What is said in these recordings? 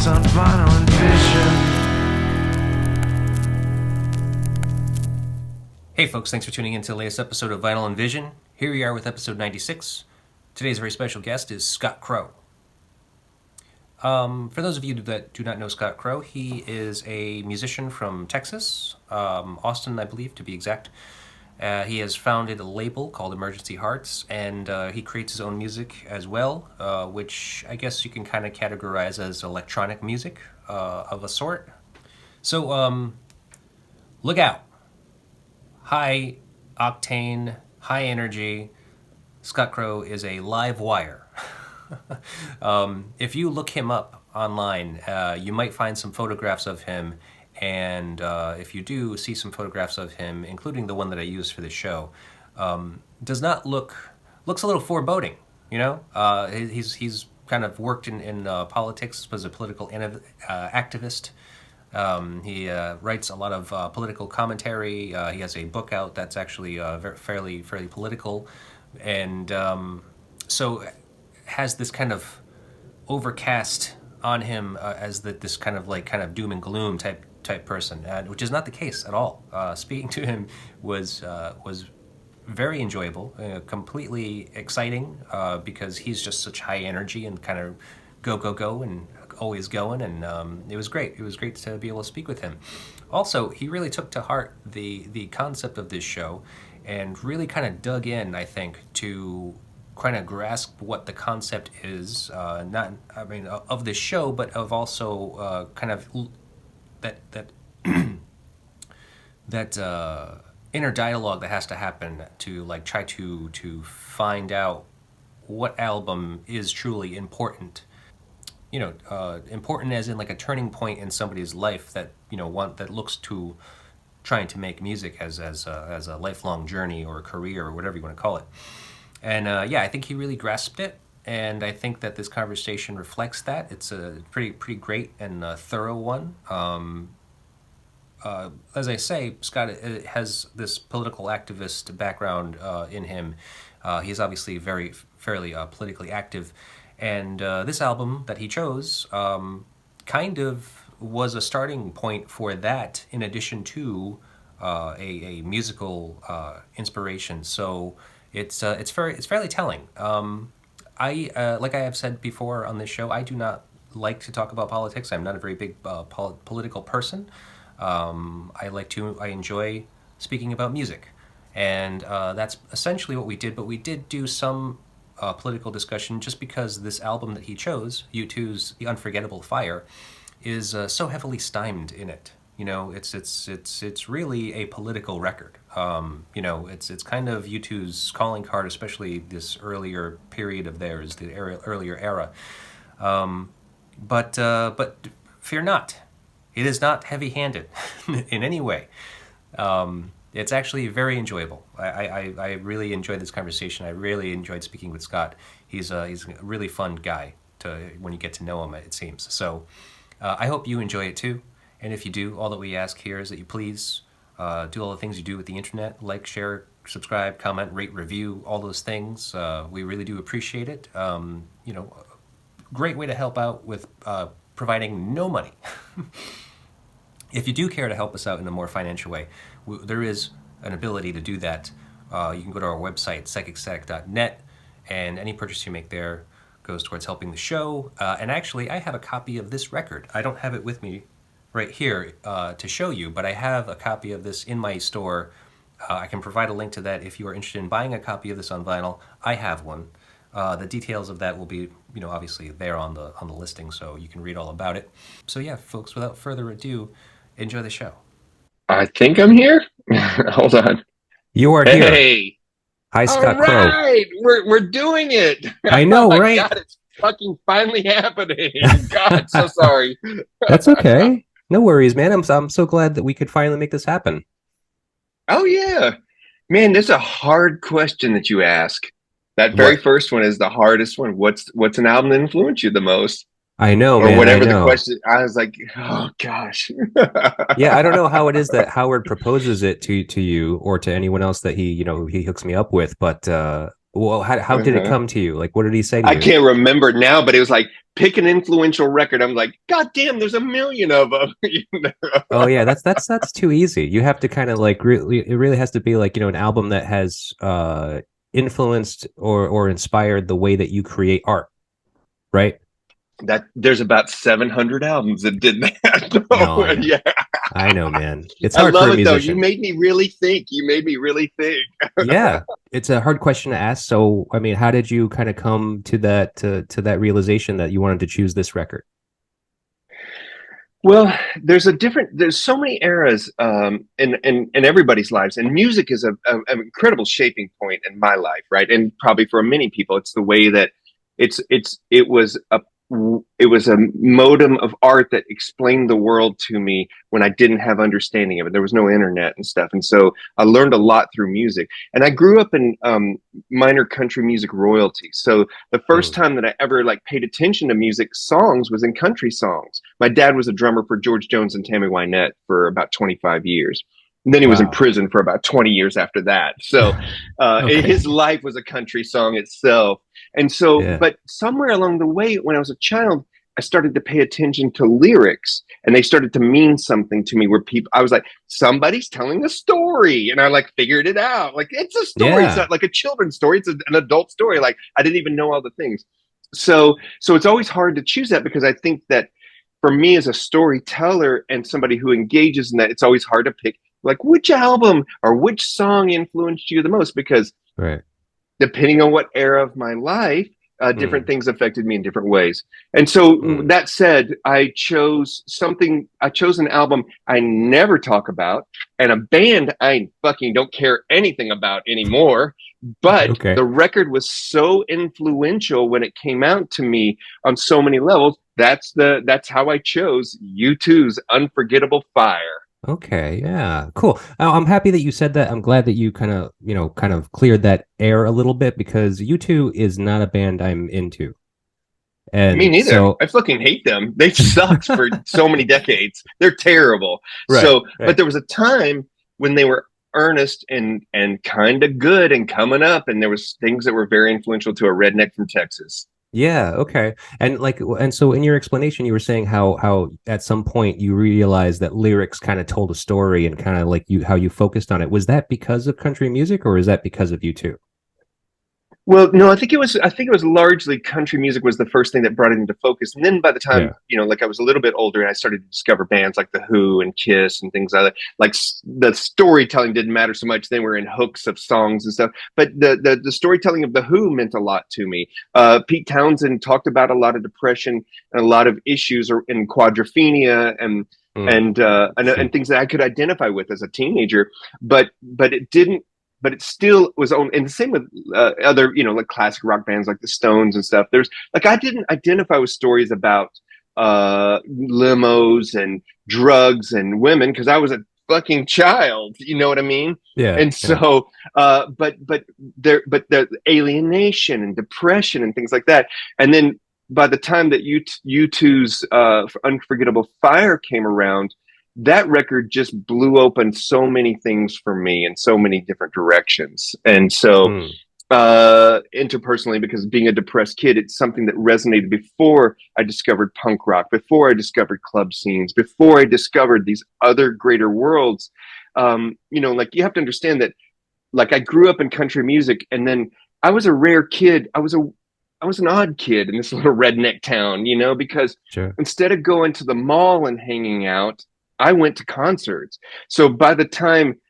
It's on vinyl and vision. Hey folks, thanks for tuning in to the latest episode of Vinyl and Vision. Here we are with episode 96. Today's very special guest is Scott Crow. For those of you that do not know Scott Crow, he is a musician from Texas, Austin, I believe, to be exact. He has founded a label called Emergency Hearts, and he creates his own music as well, which I guess you can kind of categorize as electronic music of a sort. So, look out. High octane, high energy. Scott Crow is a live wire. If you look him up online, you might find some photographs of him, and if you do see some photographs of him, including the one that I used for this show, looks a little foreboding. You know, he's kind of worked in politics, was a political activist. He writes a lot of political commentary. He has a book out that's actually fairly political, and so has this kind of overcast on him as this kind of doom and gloom type person, which is not the case at all. Speaking to him was very enjoyable, completely exciting, because he's just such high energy and kind of go and always going, and it was great. It was great to be able to speak with him. Also, he really took to heart the concept of this show and really kind of dug in, I think, to kind of grasp what the concept is, of this show, but of also kind of that inner dialogue that has to happen to like try to find out what album is truly important. You know, important as in like a turning point in somebody's life that, you know, that looks to trying to make music as a lifelong journey or a career or whatever you want to call it. And I think he really grasped it, and I think that this conversation reflects that. It's a pretty great and thorough one. As I say, Scott has this political activist background in him. He's obviously fairly politically active, and this album that he chose kind of was a starting point for that, in addition to a musical inspiration. So it's fairly telling. Like I have said before on this show, I do not like to talk about politics. I'm not a very big political person. I enjoy speaking about music, and that's essentially what we did. But we did do some political discussion just because this album that he chose, U2's The Unforgettable Fire, is so heavily stymied in it. You know, it's really a political record. You know, it's kind of U2's calling card, especially this earlier period of theirs, the earlier era. But fear not, it is not heavy-handed in any way. It's actually very enjoyable. I really enjoyed this conversation. I really enjoyed speaking with Scott. He's a really fun guy when you get to know him, it seems. So I hope you enjoy it too. And if you do, all that we ask here is that you please do all the things you do with the internet: like, share, subscribe, comment, rate, review, all those things. We really do appreciate it. You know, great way to help out with providing no money. If you do care to help us out in a more financial way, there is an ability to do that. You can go to our website, psychicstatic.net, and any purchase you make there goes towards helping the show. And actually, I have a copy of this record. I don't have it with me right here to show you, but I have a copy of this in my store. I can provide a link to that if you are interested in buying a copy of this on vinyl. I have one. The details of that will be, you know, obviously there on the listing, so you can read all about it. So yeah, folks, without further ado, enjoy the show. I think I'm here. Hold on. You are here. Hey. Hi, Scott Crow. All right, we're doing it. I know, oh my right? God, it's fucking finally happening. God, so sorry. That's okay. No worries, man. I'm so glad that we could finally make this happen. Oh yeah, man. This is a hard question that you ask. That very first one is the hardest one. What's an album that influenced you the most? I know, or man, whatever I know. The question. I was like, oh gosh. Yeah, I don't know how it is that Howard proposes it to you or to anyone else that he hooks me up with, but Well, how did it Uh-huh. come to you? Like, what did he say to I you? can't remember now, but it was like pick an influential record. I'm like, God damn, there's a million of them. You know? Oh yeah, that's too easy. You have to kind of like really, it really has to be like, an album that has influenced or inspired the way that you create art, right? That there's about 700 albums that did that. No, I know. Yeah, I know, man. It's I hard for love a it though. You musician. made me really think. You made me really think. Yeah, it's a hard question to ask. So, I mean, how did you kind of come to that realization that you wanted to choose this record? Well, there's so many eras in everybody's lives, and music is an incredible shaping point in my life, right? And probably for many people, it's the way that it was a modem of art that explained the world to me when I didn't have understanding of it. There was no internet and stuff, and so I learned a lot through music. And I grew up in minor country music royalty, so the first Mm. time that I ever like paid attention to music songs was in country songs. My dad was a drummer for George Jones and Tammy Wynette for about 25 years. And then he was in Wow. prison for about 20 years after that. So his Okay. life was a country song itself. And so, Yeah. but somewhere along the way, when I was a child, I started to pay attention to lyrics and they started to mean something to me where I was like, somebody's telling a story. And I like figured it out. Like, it's a story. It's Yeah. not like a children's story. It's an adult story. Like, I didn't even know all the things. So it's always hard to choose that because I think that for me as a storyteller and somebody who engages in that, it's always hard to pick like which album or which song influenced you the most because Right. depending on what era of my life, different Mm. things affected me in different ways. And so Mm. that said, I chose an album I never talk about and a band I fucking don't care anything about anymore. But Okay. the record was so influential when it came out to me on so many levels. That's how I chose U2's Unforgettable Fire. Okay, yeah, cool. I'm happy that you said that. I'm glad that you kind of cleared that air a little bit because U2 is not a band I'm into. Me And neither. so I fucking hate them. They sucked for so many decades. They're terrible. right, So, but right. there was a time when they were earnest and kind of good and coming up, and there was things that were very influential to a redneck from Texas. Yeah, okay. And so in your explanation you were saying how at some point you realized that lyrics kind of told a story and kind of like you how you focused on it. Was that because of country music or is that because of U2? Well, no, I think it was. I think it was largely country music was the first thing that brought it into focus. And then by the time Yeah. like I was a little bit older, and I started to discover bands like the Who and Kiss and things like that. Like the storytelling didn't matter so much. They were in hooks of songs and stuff. But the storytelling of the Who meant a lot to me. Pete Townsend talked about a lot of depression and a lot of issues in quadrophenia Mm. and things that I could identify with as a teenager. But it didn't but it still was on and the same with other like classic rock bands like the Stones and stuff. There's like I didn't identify with stories about limos and drugs and women because I was a fucking child, you know what I mean? Yeah, And yeah. so but the alienation and depression and things like that. And then by the time that U2's Unforgettable Fire came around, that record just blew open so many things for me in so many different directions. And so Mm. interpersonally, because being a depressed kid, it's something that resonated before I discovered punk rock, before I discovered club scenes, before I discovered these other greater worlds. Like you have to understand that like I grew up in country music and then I was a rare kid. I was an odd kid in this little redneck town, because Sure. instead of going to the mall and hanging out, I went to concerts. So by the time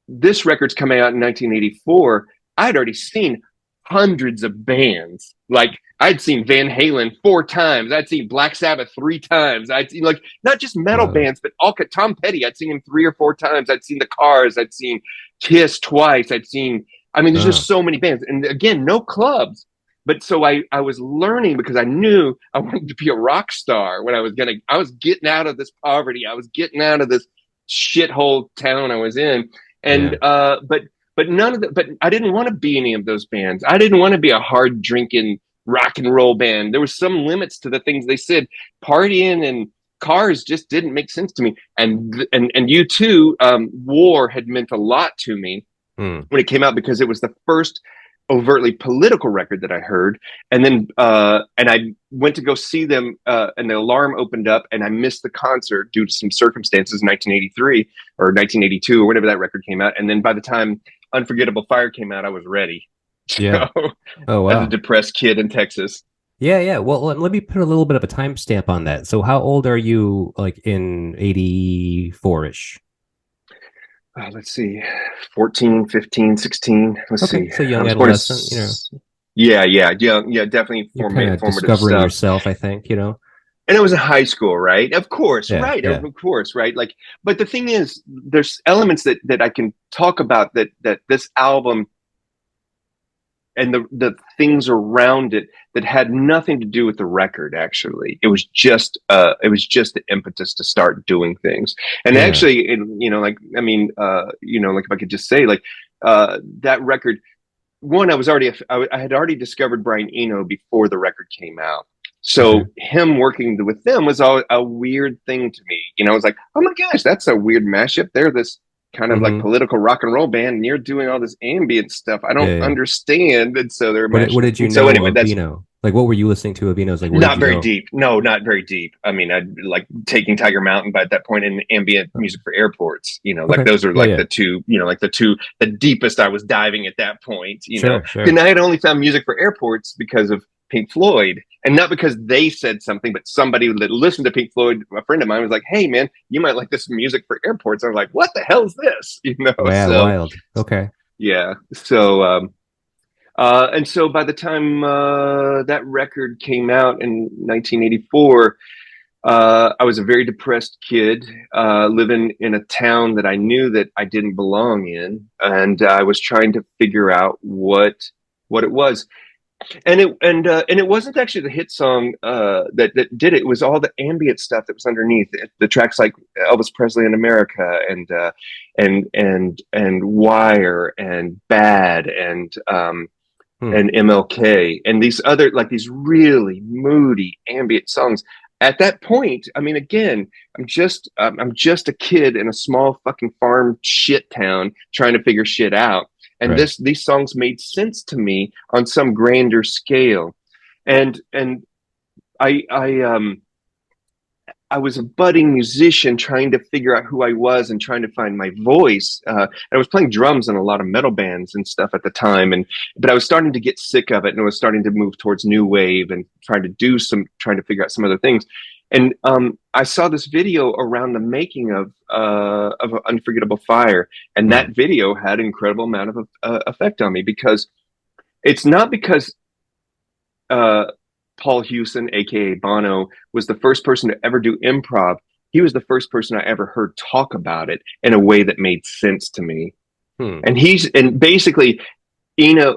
this record's coming out in 1984, I'd already seen hundreds of bands. Like I'd seen Van Halen 4 times. I'd seen Black Sabbath 3 times. I'd seen like not just metal Wow. bands, but all Tom Petty. I'd seen him 3 or 4 times. I'd seen the Cars. I'd seen Kiss twice. I mean, there's just Oh, so many bands. And again, no clubs. But so I was learning because I knew I wanted to be a rock star when I was getting out of this poverty. I was getting out of this shithole town I was in. And yeah. but but I didn't want to be any of those bands. I didn't want to be a hard drinking rock and roll band. There was some limits to the things they said. Partying and cars just didn't make sense to me. And U2 War had meant a lot to me Mm. when it came out because it was the first overtly political record that I heard, and then and I went to go see them, and the alarm opened up, and I missed the concert due to some circumstances in 1983 or 1982 or whatever that record came out. And then by the time Unforgettable Fire came out, I was ready. Yeah. So, Oh as a wow. depressed kid in Texas. Yeah, yeah. Well, let me put a little bit of a timestamp on that. So how old are you like in 84-ish? Let's see, 14, 15, 16. Let's Okay. see. So I young was born in, adolescent, you know, yeah, definitely you're kind of formative discovering stuff. yourself, I think, you know. And it was in high school, right? Of course, Yeah, right? Of yeah. course, right? Like, but the thing is, there's elements that I can talk about that this album and the things around it that had nothing to do with the record. Actually, it was just the impetus to start doing things. And Yeah. actually, you know, like, I mean, you know, like, if I could just say, like, that record, one, I had already discovered Brian Eno before the record came out. Okay. So him working with them was a weird thing to me. You know, I was like, oh my gosh, that's a weird mashup. They're this kind of like Mm-hmm. political rock and roll band, and you're doing all this ambient stuff. I Yeah, don't yeah. understand. And so they're What mashing. did you And so know anyway, of that's Vino? Like what were you listening to of Vino's? Like where did not you very go? deep. No, not very deep. I mean, I'd like taking Tiger Mountain, but at that point in ambient music for airports, you know, like Okay. those are Yeah, like yeah. the two, you know, like the deepest I was diving at that point, you know. Sure, sure. And I had only found music for airports because of Pink Floyd, and not because they said something, but somebody that listened to Pink Floyd, a friend of mine, was like, "Hey, man, you might like this music for airports." I was like, "What the hell is this?" You know. Wow, So wild. Okay. yeah, so and so by the time that record came out in 1984, I was a very depressed kid, living in a town that I knew that I didn't belong in, and I was trying to figure out what it was. And it wasn't actually the hit song that did it. It was all the ambient stuff that was underneath it. The tracks like Elvis Presley in America, and Wire, and Bad, Hmm. and MLK, and these other, like, these really moody ambient songs. At that point, I mean, again, I'm just a kid in a small fucking farm shit town trying to figure shit out, and Right. these songs made sense to me on some grander scale. And I was a budding musician trying to figure out who I was and trying to find my voice. I was playing drums in a lot of metal bands and stuff at the time, but I was starting to get sick of it, and I was starting to move towards new wave and trying to figure out some other things. And I saw this video around the making of Unforgettable Fire, and Hmm. that video had an incredible amount of effect on me, because it's not because uh, Paul Hewson, aka Bono, was the first person to ever do improv. He was the first person I ever heard talk about it in a way that made sense to me. Hmm. And basically,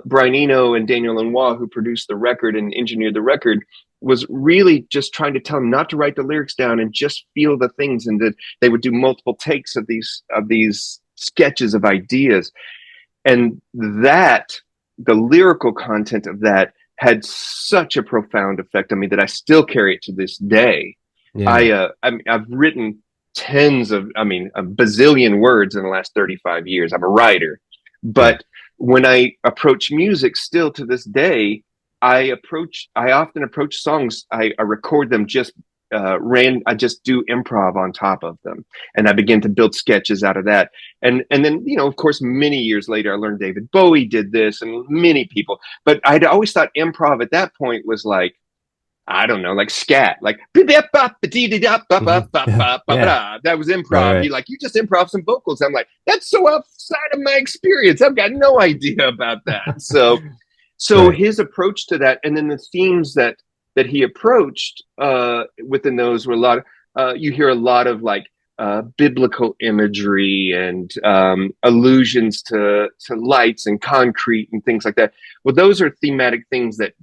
Brian Eno, and Daniel Lanois, who produced the record and engineered the record, was really just trying to tell him not to write the lyrics down and just feel the things, and that they would do multiple takes of these sketches of ideas, and that the lyrical content of that had such a profound effect on me that I still carry it to this day. Yeah. I've written a bazillion words in the last 35 years. I'm a writer, Yeah. but when I approach music still to this day, I often approach songs. I record them just I just do improv on top of them, and I begin to build sketches out of that. And then, you know, of course, many years later, I learned David Bowie did this, and many people. But I'd always thought improv at that point was like, I don't know, like scat, like that Hmm. Yeah. Yeah. was Right, improv. right. You just improv some vocals. I'm like, that's so outside of my experience. I've got no idea about that. So Right. his approach to that, and then the themes that he approached within those were a lot. You hear a lot of like biblical imagery and allusions to lights and concrete and things like that. Well, those are thematic things that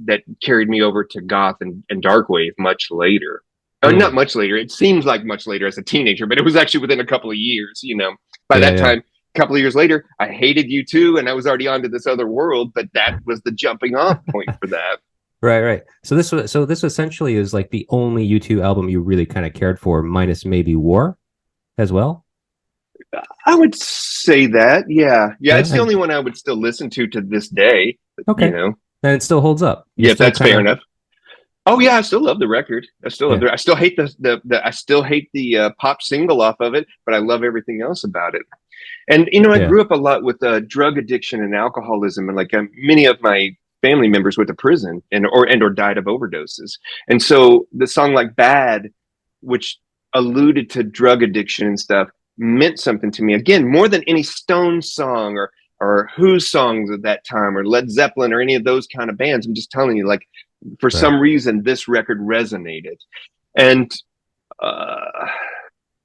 carried me over to goth and dark wave much later. Not Hmm. much later. It seems like much later as a teenager, but it was actually within a couple of years. You know, by Yeah, that yeah. time, a couple of years later, I hated U2, and I was already onto this other world. But that was the jumping off point for that. Right, right. So this essentially is like the only U2 album you really kind of cared for, minus maybe War as well. I would say that, yeah, yeah. Yeah. It's the only one I would still listen to this day. you Okay. know. And it still holds up. You're Yeah, if still that's kind fair of, enough. Oh yeah, I still love the record. I still love yeah, the. I still hate the I still hate the pop single off of it, but I love everything else about it. And you know, I yeah, grew up a lot with drug addiction and alcoholism, and like many of my family members went to prison and or died of overdoses. And so the song like "Bad," which alluded to drug addiction and stuff, meant something to me. Again, more than any Stone song or Who's songs at that time or Led Zeppelin or any of those kind of bands. I'm just telling you, like for right. some reason, this record resonated, and uh,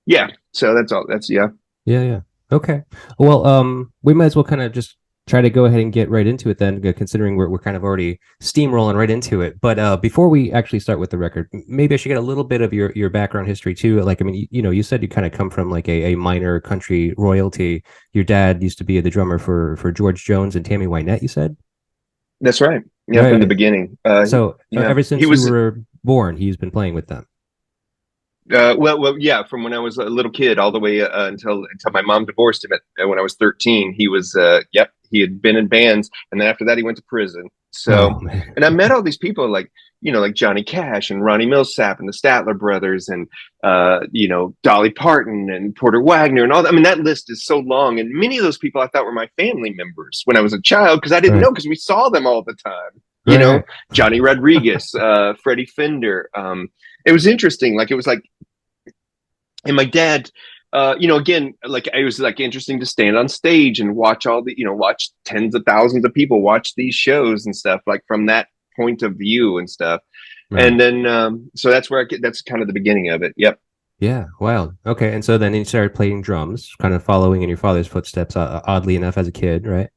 yeah. So that's all. That's yeah. Yeah, yeah. Okay. Well, we might as well kind of just try to go ahead and get right into it then, considering we're kind of already steamrolling right into it. But before we actually start with the record, maybe I should get a little bit of your background history too. Like, I mean, you know, you said you kind of come from like a minor country royalty. Your dad used to be the drummer for George Jones and Tammy Wynette, you said? That's right. Yeah, from the Right. beginning. So Yeah, ever he since you was. were born, he's been playing with them. Yeah. From when I was a little kid, all the way until my mom divorced him when I was 13. He was. Yep, he had been in bands, and then after that, he went to prison. So, Oh man. and I met all these people like like Johnny Cash and Ronnie Millsap and the Statler Brothers and Dolly Parton and Porter Wagner and all that. I mean, that list is so long, and many of those people I thought were my family members when I was a child because I didn't Right. know because we saw them all the time. Right. Right. Johnny Rodriguez, Freddie Fender. It was interesting. Like it was like and my dad again, like it was like interesting to stand on stage and watch all the watch tens of thousands of people watch these shows and stuff like from that point of view and stuff. Right. And then so that's where that's kind of the beginning of it. Yep. Yeah, wow. Okay, and so then you started playing drums, kind of following in your father's footsteps, oddly enough, as a kid, right?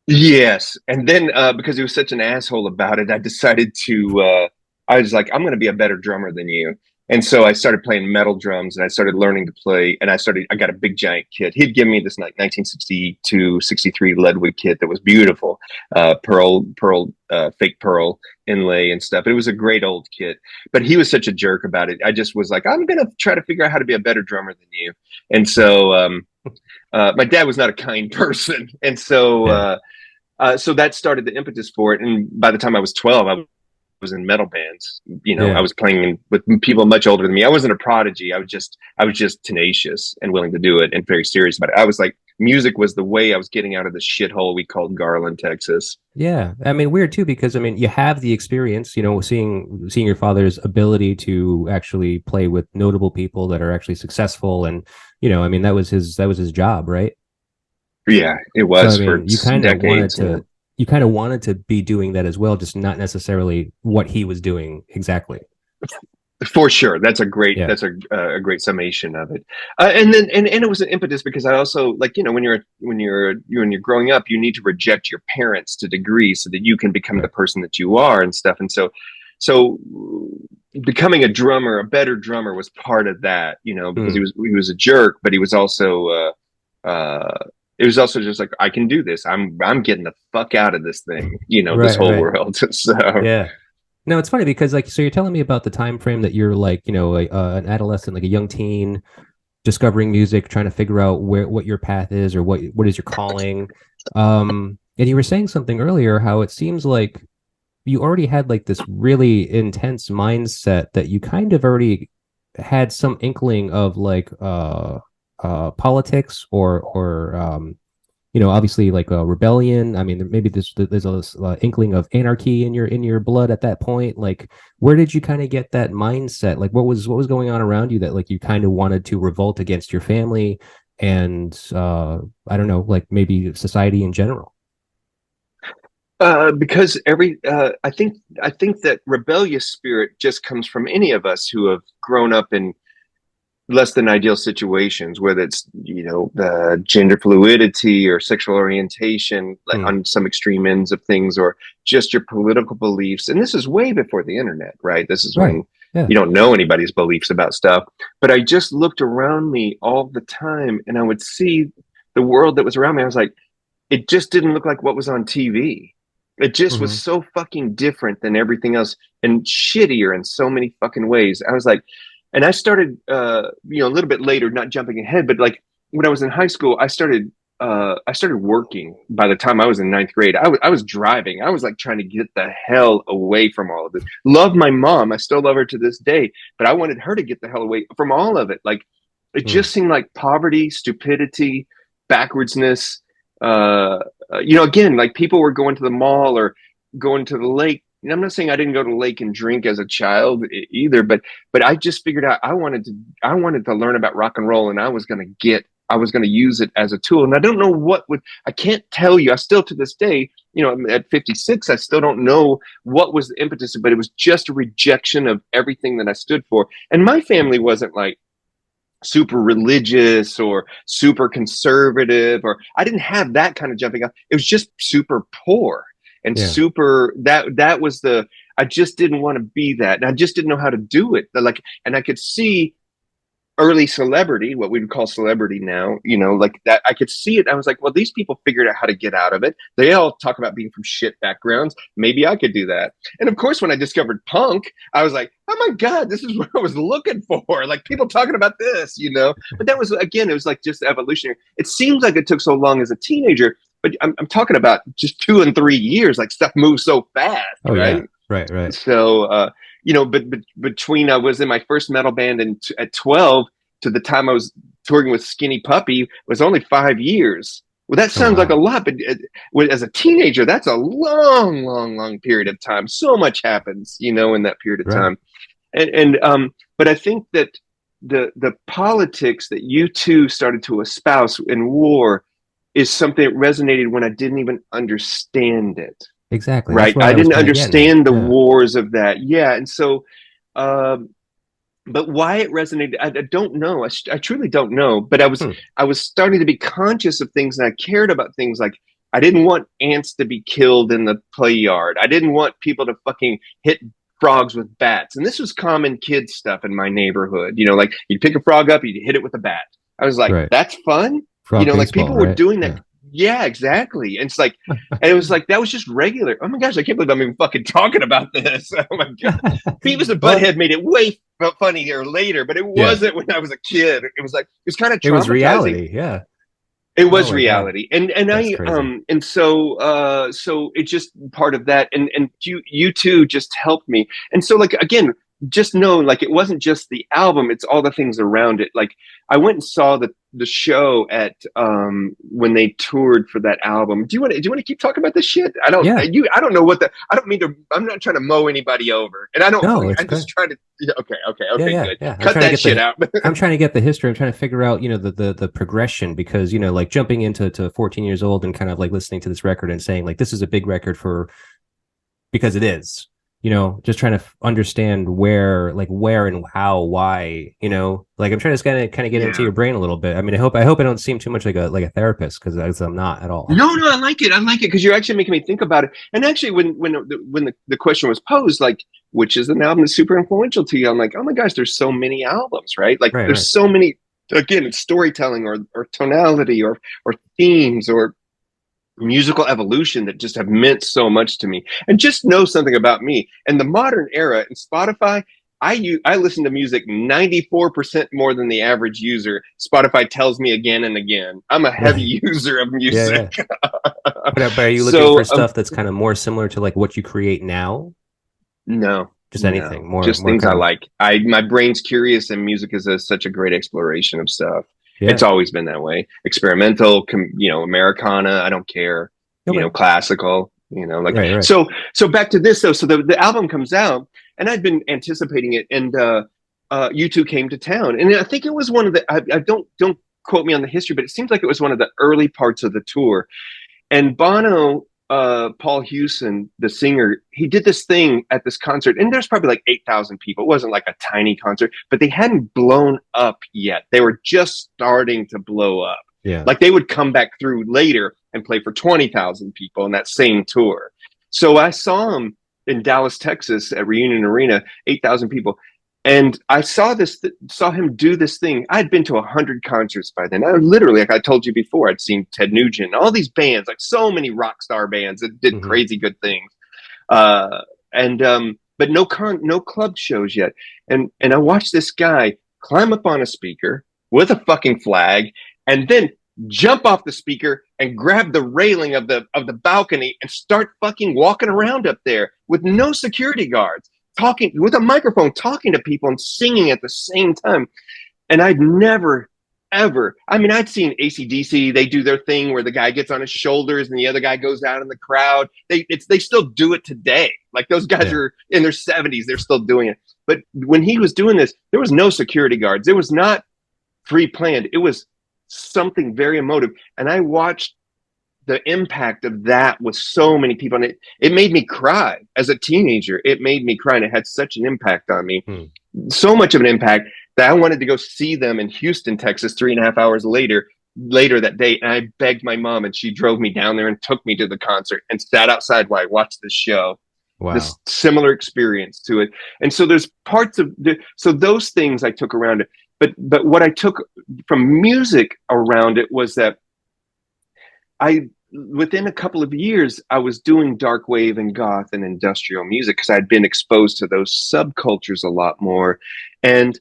Yes, and then because he was such an asshole about it, I decided to. I was like, I'm going to be a better drummer than you, and so I started playing metal drums, and I started learning to play. And I got a big giant kit. He'd given me this like 1962, 63 Leadwood kit that was beautiful, fake pearl inlay and stuff. It was a great old kit, but he was such a jerk about it. I just was like, I'm going to try to figure out how to be a better drummer than you, and so. My dad was not a kind person, and so Yeah, so that started the impetus for it. And by the time I was 12, I was in metal bands. I yeah, was playing with people much older than me. I wasn't a prodigy. I was just tenacious and willing to do it and very serious about it. I was like, music was the way I was getting out of the shithole we called Garland, Texas. yeah. I mean, weird too, because I mean, you have the experience, you know, seeing your father's ability to actually play with notable people that are actually successful, and you know, I mean, that was his job, right? Yeah, it So I was for mean, you kind of wanted decades. to, you kind of wanted to be doing that as well, just not necessarily what he was doing exactly. For sure, that's a great Yeah, a great summation of it, and then and it was an impetus because I also like when you're growing up, you need to reject your parents to degree so that you can become the right, person that you are and stuff, and so becoming a better drummer was part of that, because mm, he was a jerk, but he was also it was also just like I can do this. I'm getting the fuck out of this thing, this right, whole right. world. So Yeah. No, it's funny because like so you're telling me about the time frame that you're like, you know, an adolescent, like a young teen discovering music, trying to figure out what your path is or what is your calling. And you were saying something earlier how it seems like you already had like this really intense mindset that you kind of already had some inkling of like politics or you know, obviously like a rebellion. I mean, maybe there's a inkling of anarchy in your blood at that point. Like, where did you kind of get that mindset? Like, what was going on around you that like you kind of wanted to revolt against your family and I don't know, like maybe society in general. because I think that rebellious spirit just comes from any of us who have grown up in less than ideal situations, whether it's the gender fluidity or sexual orientation, like Hmm. on some extreme ends of things, or just your political beliefs. And this is way before the internet, right? This is Right. when Yeah. you don't know anybody's beliefs about stuff. But I just looked around me all the time, and I would see the world that was around me. I was like, it just didn't look like what was on TV. It just was Hmm. so fucking different than everything else and shittier in so many fucking ways. I was like, and I started, a little bit later, not jumping ahead, but like when I was in high school, I started I started working by the time I was in ninth grade. I was driving. I was like trying to get the hell away from all of this. Love my mom. I still love her to this day, but I wanted her to get the hell away from all of it. Like it Hmm. just seemed like poverty, stupidity, backwardsness. You know, again, like people were going to the mall or going to the lake. And I'm not saying I didn't go to the lake and drink as a child either, but I just figured out I wanted to learn about rock and roll, and I was going to use it as a tool. And I don't know I can't tell you. I still, to this day, you know, I'm at 56, I still don't know what was the impetus, but it was just a rejection of everything that I stood for. And my family wasn't like super religious or super conservative, or I didn't have that kind of jumping up. It was just super poor and Yeah. super, that was I just didn't want to be that. And I just didn't know how to do it. Like, and I could see early celebrity, what we would call celebrity now, you know, like that. I could see it. I was like, well, these people figured out how to get out of it. They all talk about being from shit backgrounds. Maybe I could do that. And of course, when I discovered punk, I was like, oh my God, this is what I was looking for. Like people talking about this, you know, but that was, again, it was like just evolutionary. It seems like it took so long as a teenager, but I'm talking about just 2 and 3 years, like stuff moves so fast, Oh right? yeah. Right. Right. So, you know, but between I was in my first metal band and at 12 to the time I was touring with Skinny Puppy was only 5 years. Well, that Oh sounds like a wow. lot, but as a teenager, that's a long, long, long period of time. So much happens, you know, in that period of Right. time. But I think that the politics that U2 started to espouse in war is something that resonated when I didn't even understand it. Exactly. That's Right. what I I was didn't kind of getting at. understand the Yeah. wars of that. Yeah. And so, um, but why it resonated, I don't know. I truly don't know. But Hmm. I was starting to be conscious of things, and I cared about things like I didn't want ants to be killed in the play yard. I didn't want people to fucking hit frogs with bats. And this was common kid stuff in my neighborhood. You know, like you'd pick a frog up, you'd hit it with a bat. I was like, Right. that's fun. You Frog know, like baseball. people were Right. doing that. Yeah. Yeah, exactly. And it's like, and it was like that was just regular. Oh my gosh, I can't believe I'm even fucking talking about this. Oh my god, Beavis and Well, Butthead made it way funnier later, but it yeah. wasn't when I was a kid. It was like it was kind of It was traumatizing. reality. Yeah. It Oh was my God. reality, and That's I crazy. and so so it just part of that, and U2 just helped me, and so like again, just know like it wasn't just the album; it's all the things around it. Like I went and saw the show at when they toured for that album. Do you want to keep talking about this shit? Yeah. I don't know what the I don't mean to. I'm not trying to mow anybody over, and I don't. No, it's I'm just good. trying to. Yeah, Yeah, okay, yeah, good. yeah. Cut that shit out. I'm trying to get the history. I'm trying to figure out, the progression because, like jumping into 14 years old and kind of like listening to this record and saying like this is a big record for because it is. Just trying to understand where and how, why, like I'm trying to just kind of get into Yeah. your brain a little bit. I mean, I hope I don't seem too much like a therapist because I'm not at all. No, I like it. I like it because you're actually making me think about it. And actually, when the question was posed, like, which is an album that's super influential to you? I'm like, oh my gosh, there's so many albums, right? Like, Right, right. there's so many. Again, it's storytelling or tonality or themes or musical evolution that just have meant so much to me. And just know something about me. In the modern era, in Spotify, I listen to music 94% more than the average user. Spotify tells me again and again. I'm a heavy user of Yeah, yeah. music. But are you looking for So stuff that's kind of more similar to like what you create now? no, Just anything no, more, just more things I kind of, like. I My brain's curious, and music is such a great exploration of stuff. yeah. It's always been that way. Experimental, Americana. I don't care. Okay. Classical. Like Right, right. so. Back to this though. So the album comes out, and I'd been anticipating it, and U2 came to town, and I think it was one of the. I don't quote me on the history, but it seems like it was one of the early parts of the tour. And Bono, Paul Hewson, the singer, he did this thing at this concert, and there's probably like 8,000 people. It wasn't like a tiny concert, but they hadn't blown up yet. They were just starting to blow up. Yeah. Like they would come back through later and play for 20,000 people in that same tour. So I saw him in Dallas, Texas at Reunion Arena, 8,000 people. And I saw him do this thing. I'd been to 100 concerts by then. I literally, like I told you before, I'd seen Ted Nugent, all these bands, like so many rock star bands that did Hmm. crazy good things. And but no club shows yet. And I watched this guy climb up on a speaker with a fucking flag, and then jump off the speaker and grab the railing of the balcony and start fucking walking around up there with no security guards, talking with a microphone, talking to people and singing at the same time. And I'd never, ever, I mean, I'd seen AC/DC, they do their thing where the guy gets on his shoulders and the other guy goes out in the crowd. They still do it today. Like those guys are in their 70s, they're still doing it. But when he was doing this, there was no security guards. It was not pre-planned. It was something very emotive. And I watched the impact of that with so many people. And it made me cry as a teenager. It made me cry, and it had such an impact on me. So much of an impact that I wanted to go see them in Houston, Texas, 3.5 hours later that day. And I begged my mom, and she drove me down there and took me to the concert and sat outside while I watched the show. Wow. This similar experience to it. And so there's parts of so those things I took around it. But what I took from music around it was that within a couple of years, I was doing dark wave and goth and industrial music because I'd been exposed to those subcultures a lot more. And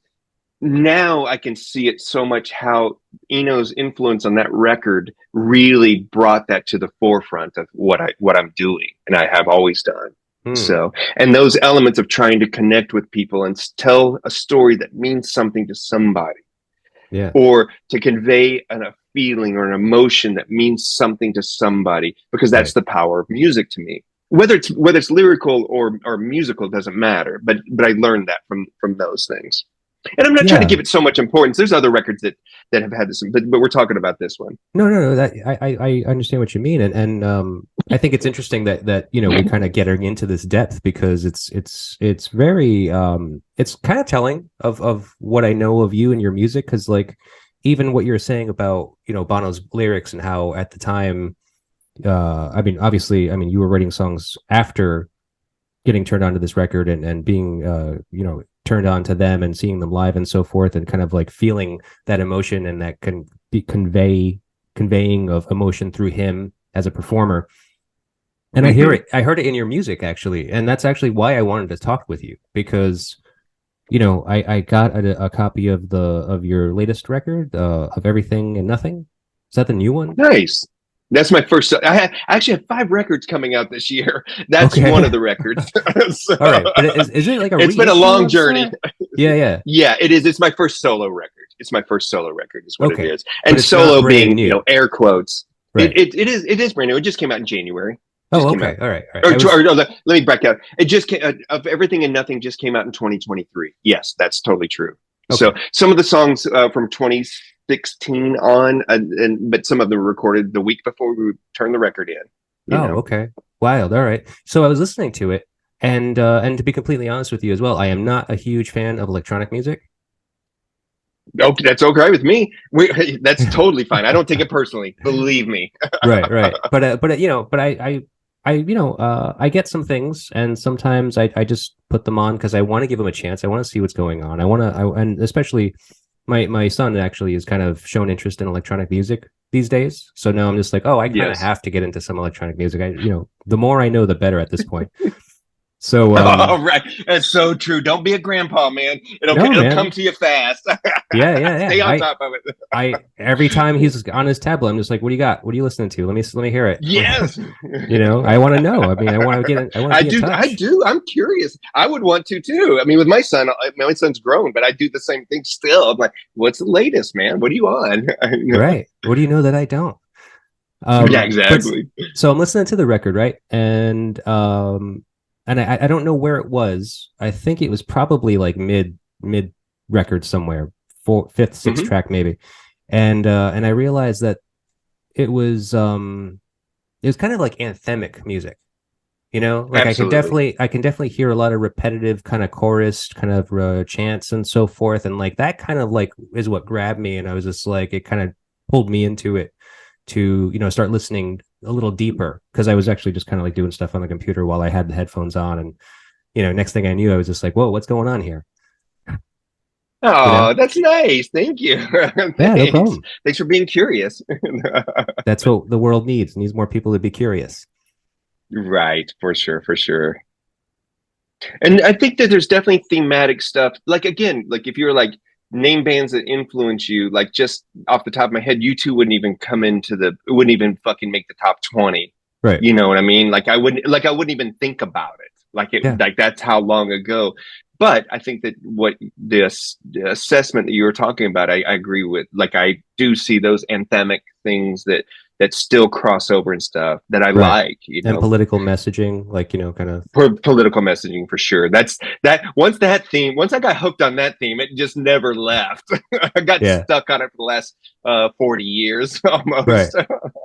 now I can see it so much how Eno's influence on that record really brought that to the forefront of what I'm doing, and I have always done. So, and those elements of trying to connect with people and tell a story that means something to somebody, or to convey a feeling or an emotion that means something to somebody, because that's the power of music to me. Whether it's lyrical or musical doesn't matter, but I learned that from those things. And I'm not trying to give it so much importance. There's other records that have had this, but we're talking about this one. No. That I understand what you mean, and I think it's interesting that we're kind of getting into this depth, because it's very it's kind of telling of what I know of you and your music, because like even what you're saying about Bono's lyrics and how at the time, I mean obviously you were writing songs after getting turned on to this record and being turned on to them and seeing them live and so forth, and kind of like feeling that emotion and that can be conveying of emotion through him as a performer. And I heard it in your music, actually, and that's actually why I wanted to talk with you, because I got a copy of your latest record, of Everything and Nothing. Is that the new one? Nice. That's my first. I actually have 5 records coming out this year. That's one of the records. So, all right, but is it like it's been a long journey. Yeah. It is. It's my first solo record. It's my first solo record, is what it is. And solo being new. Air quotes. Right. It is brand new. It just came out in January. Oh, okay. All right. Let me back out. It just came, of Everything and Nothing just came out in 2023. Yes, that's totally true. Okay. So some of the songs from 2016 on, but some of them were recorded the week before we turned the record in. Okay. Wild. All right. So I was listening to it, and to be completely honest with you as well, I am not a huge fan of electronic music. Okay, that's okay with me. That's totally fine. I don't take it personally. Believe me. Right. But I get some things, and sometimes I just put them on because I want to give them a chance. I want to see what's going on. And especially my son actually has kind of shown interest in electronic music these days. So now I'm just like, I kind of have to get into some electronic music. The more I know, the better at this point. So, right, that's so true. Don't be a grandpa, man. It'll come to you fast. Yeah. Stay on top of it. Every time he's on his tablet, I'm just like, "What do you got? What are you listening to? Let me hear it." Yes, I want to know. I want to get in. I do. I'm curious. I would want to too. With my son, my son's grown, but I do the same thing still. I'm like, "What's the latest, man? What are you on?" Right. What do you know that I don't? Yeah, exactly. So I'm listening to the record, right, and I don't know where it was. I think it was probably like mid record somewhere, 4th, 6th track maybe, and I realized that it was kind of like anthemic music, like Absolutely. I can definitely hear a lot of repetitive kind of chorus, kind of chants and so forth, and like that kind of like is what grabbed me, and I was just like, it kind of pulled me into it to start listening a little deeper, because I was actually just kind of like doing stuff on the computer while I had the headphones on, and next thing I knew, I was just like, whoa, what's going on here? Oh, that's nice. Thank you. Yeah, no problem. Thanks for being curious. That's what the world needs more people to be curious. Right, for sure. And I think that there's definitely thematic stuff. Like, again, like if you're like name bands that influence you, like just off the top of my head, U2 wouldn't even wouldn't even fucking make the top 20. Right. You know what I mean? Like I wouldn't even think about it. Yeah. Like that's how long ago. But I think that what the assessment that you were talking about, I agree with. Like I do see those anthemic things that still cross over and stuff that I Right. like, you And know. political messaging, like, you know, kind of. Political messaging for sure. That's that. Once I got hooked on that theme, it just never left. I got Yeah. stuck on it for the last 40 years Right. almost.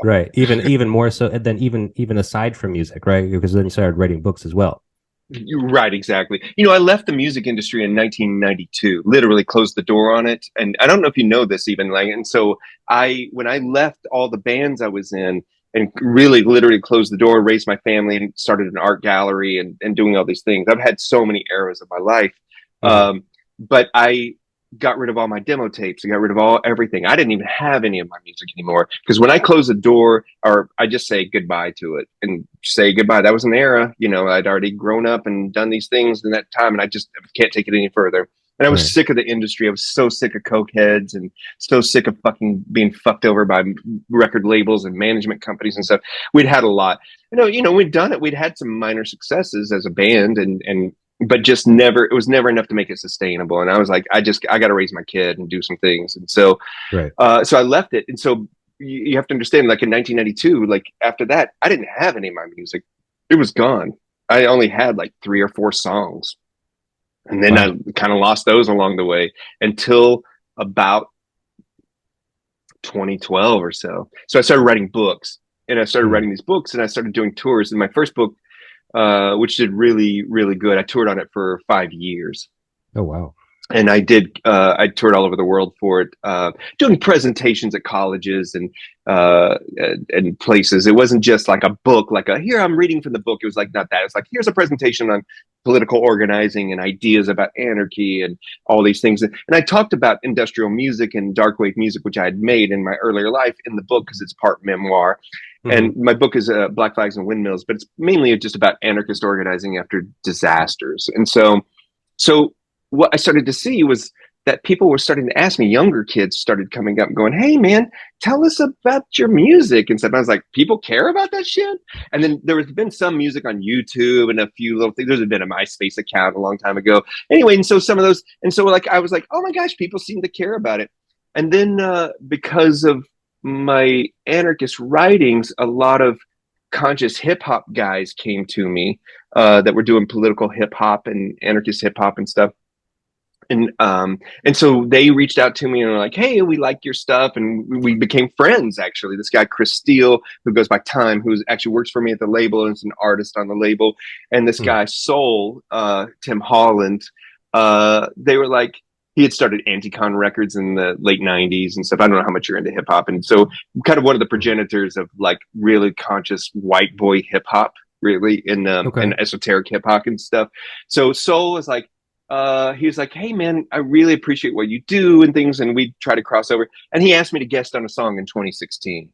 Right. Even more so than even aside from music, right? Because then you started writing books as well. You're right, exactly. You know, I left the music industry in 1992, literally closed the door on it. And I don't know if you know this even, like, and so when I left all the bands I was in and really literally closed the door, raised my family and started an art gallery and doing all these things. I've had so many eras of my life. Mhm. But I got rid of all my demo tapes. I got rid of everything. I didn't even have any of my music anymore because when I close the door, or I just say goodbye to it and say goodbye. That was an era, you know. I'd already grown up and done these things in that time, and I just can't take it any further. And I was Right. sick of the industry. I was so sick of coke heads and so sick of fucking being fucked over by record labels and management companies and stuff. We'd had a lot. We'd done it. We'd had some minor successes as a band, and but just never, it was never enough to make it sustainable. And I was like, I got to raise my kid and do some things. And so Right. so I left it. And so you have to understand, like in 1992, like after that, I didn't have any of my music. It was gone. I only had like 3 or 4 songs. And then Wow. I kind of lost those along the way until about 2012 or so. So I started writing books, and I started Mm. writing these books, and I started doing tours. And my first book, which did really, really good, I toured on it for 5 years. Oh, wow. And I toured all over the world for it, doing presentations at colleges and places. It wasn't just like a book, like here I'm reading from the book. It was like not that. It's like, here's a presentation on political organizing and ideas about anarchy and all these things. And I talked about industrial music and dark wave music, which I had made in my earlier life in the book because it's part memoir. Mhm. And my book is Black Flags and Windmills, but it's mainly just about anarchist organizing after disasters. And so what I started to see was that people were starting to ask me, younger kids started coming up and going, "Hey man, tell us about your music." And stuff. I was like, people care about that shit? And then there has been some music on YouTube and a few little things. There's been a MySpace account a long time ago. Anyway, and so some of those, and so like I was like, oh my gosh, people seem to care about it. And then because of my anarchist writings, a lot of conscious hip hop guys came to me that were doing political hip hop and anarchist hip hop and stuff. And so they reached out to me and were like, "Hey, we like your stuff," and we became friends. Actually, this guy Chris Steele, who goes by Time, who actually works for me at the label and is an artist on the label, and this Mm. guy Soul, Tim Holland, they were like, he had started Anticon Records in the late '90s and stuff. I don't know how much you're into hip hop, and so kind of one of the progenitors of like really conscious white boy hip hop, really in Okay. and esoteric hip hop and stuff. So Soul is like, he was like, "Hey man, I really appreciate what you do and things," and we try to cross over. And he asked me to guest on a song in 2016,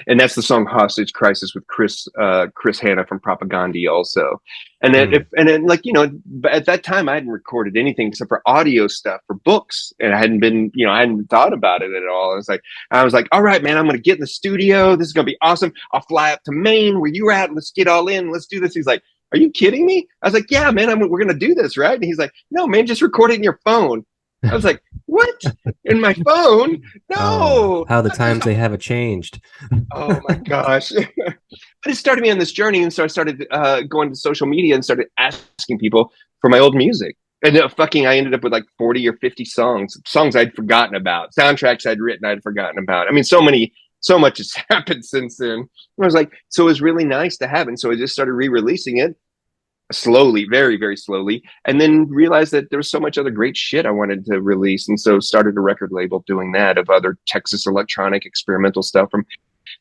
and that's the song "Hostage Crisis" with Chris Hanna from Propagandhi also. And then Mm. like at that time I hadn't recorded anything except for audio stuff for books, and I hadn't thought about it at all. I was like, "All right, man, I'm gonna get in the studio. This is gonna be awesome. I'll fly up to Maine where you're at. Let's get all in. Let's do this." He's like, "Are you kidding me?" I was like, "Yeah, man, we're going to do this, right?" And he's like, "No, man, just record it in your phone." I was like, "What? In my phone? Oh, No." how the times they have changed. Oh my gosh. But it started me on this journey. And so I started going to social media and started asking people for my old music. And I ended up with like 40 or 50 songs I'd forgotten about, soundtracks I'd written, I'd forgotten about. I mean, so much has happened since then. I was like, so it was really nice to have it. And so I just started re-releasing it slowly, very, very slowly, and then realized that there was so much other great shit I wanted to release. And so started a record label doing that of other Texas electronic experimental stuff from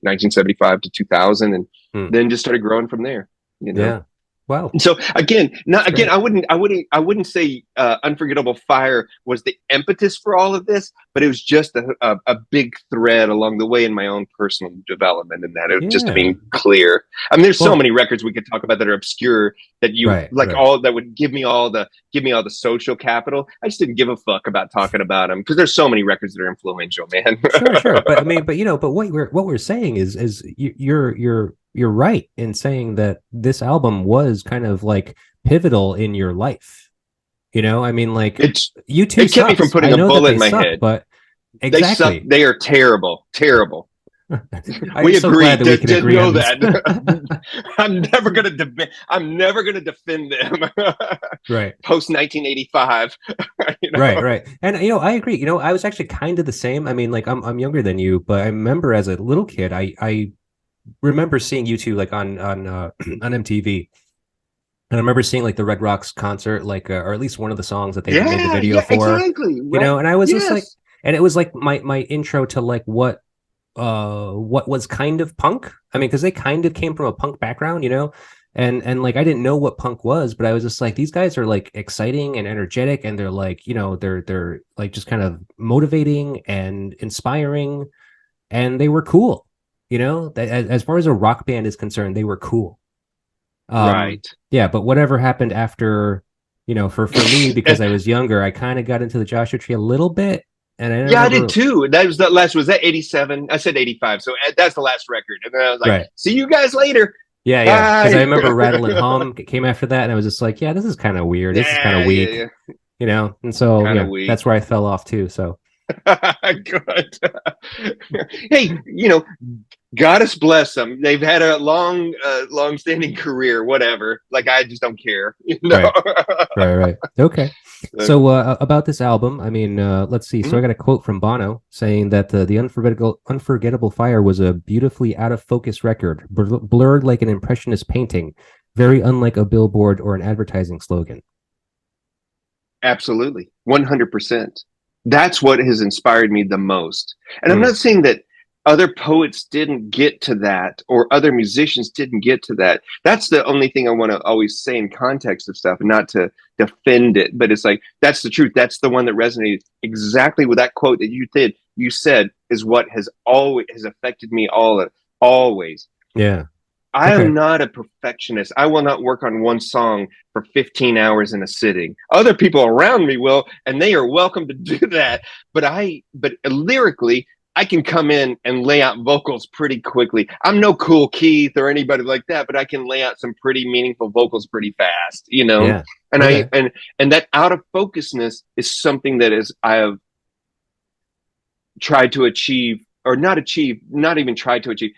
1975 to 2000. And Mm. then just started growing from there, Yeah. Wow. And so again, not That's again, great. I wouldn't say Unforgettable Fire was the impetus for all of this, but it was just a big thread along the way in my own personal development. And that, just to Yeah. being clear, I mean, there's so Well, many records we could talk about that are obscure that you right, like, right. all that would give me all the social capital. I just didn't give a fuck about talking about them because there's so many records that are influential, man. Sure, sure. But I mean, but but what we're saying is you're right in saying that this album was kind of like pivotal in your life. I mean, like it's U2 it kept me from sucks. putting I a know that bullet they in my suck, head. but They suck. exactly. They are terrible, terrible. I'm We so agree. glad that we can Just agree know on this. that. I'm never gonna defend them. Right. Post 1985. Right, right. And I agree. I was actually kind of the same. I mean, like I'm younger than you, but I remember as a little kid, I remember seeing U2 like on on MTV. And I remember seeing like the Red Rocks concert, like or at least one of the songs that they made the Yeah, video yeah, for, exactly. Right. and I was just like, Yes. and it was like my intro to like what was kind of punk. I mean, because they kind of came from a punk background, and like I didn't know what punk was, but I was just like, these guys are like exciting and energetic, and they're like, they're like just kind of motivating and inspiring, and they were cool. That as far as a rock band is concerned, they were cool. Right. Yeah, but whatever happened after, for me, because I was younger, I kind of got into the Joshua Tree a little bit, and I Yeah, I did remember. too. That was the last. Was that 87? I said 85. So that's the last record. And then I was like, Right. "See you guys later. Yeah, yeah. Because I Bye." remember Rattle and Hum came after that, and I was just like, yeah, this is kind of weird. This is kind of Yeah, yeah, weak, yeah. And so Kind of yeah, weak. that's where I fell off too. So Good. Hey, goddess bless them. They've had a long-standing career. Whatever. Like I just don't care. right, right, right. Okay. So about this album, I mean, let's see. So I Mhm. got a quote from Bono saying that the Unforgettable Fire was a beautifully out of focus record, blurred like an impressionist painting, very unlike a billboard or an advertising slogan. Absolutely, 100%. That's what has inspired me the most. And I'm Mm, not saying that other poets didn't get to that or other musicians didn't get to that. That's the only thing I want to always say in context of stuff, and not to defend it. But it's like that's the truth. That's the one that resonated exactly with that quote that you did. You said is what has always has affected me always. yeah. I Okay. am not a perfectionist. I will not work on one song for 15 hours in a sitting. Other people around me will, and they are welcome to do that. But lyrically, I can come in and lay out vocals pretty quickly. I'm no Cool Keith or anybody like that, but I can lay out some pretty meaningful vocals pretty fast. Yeah. And Okay. and that out of focusness is something that is I have tried to achieve or not achieve, not even tried to achieve.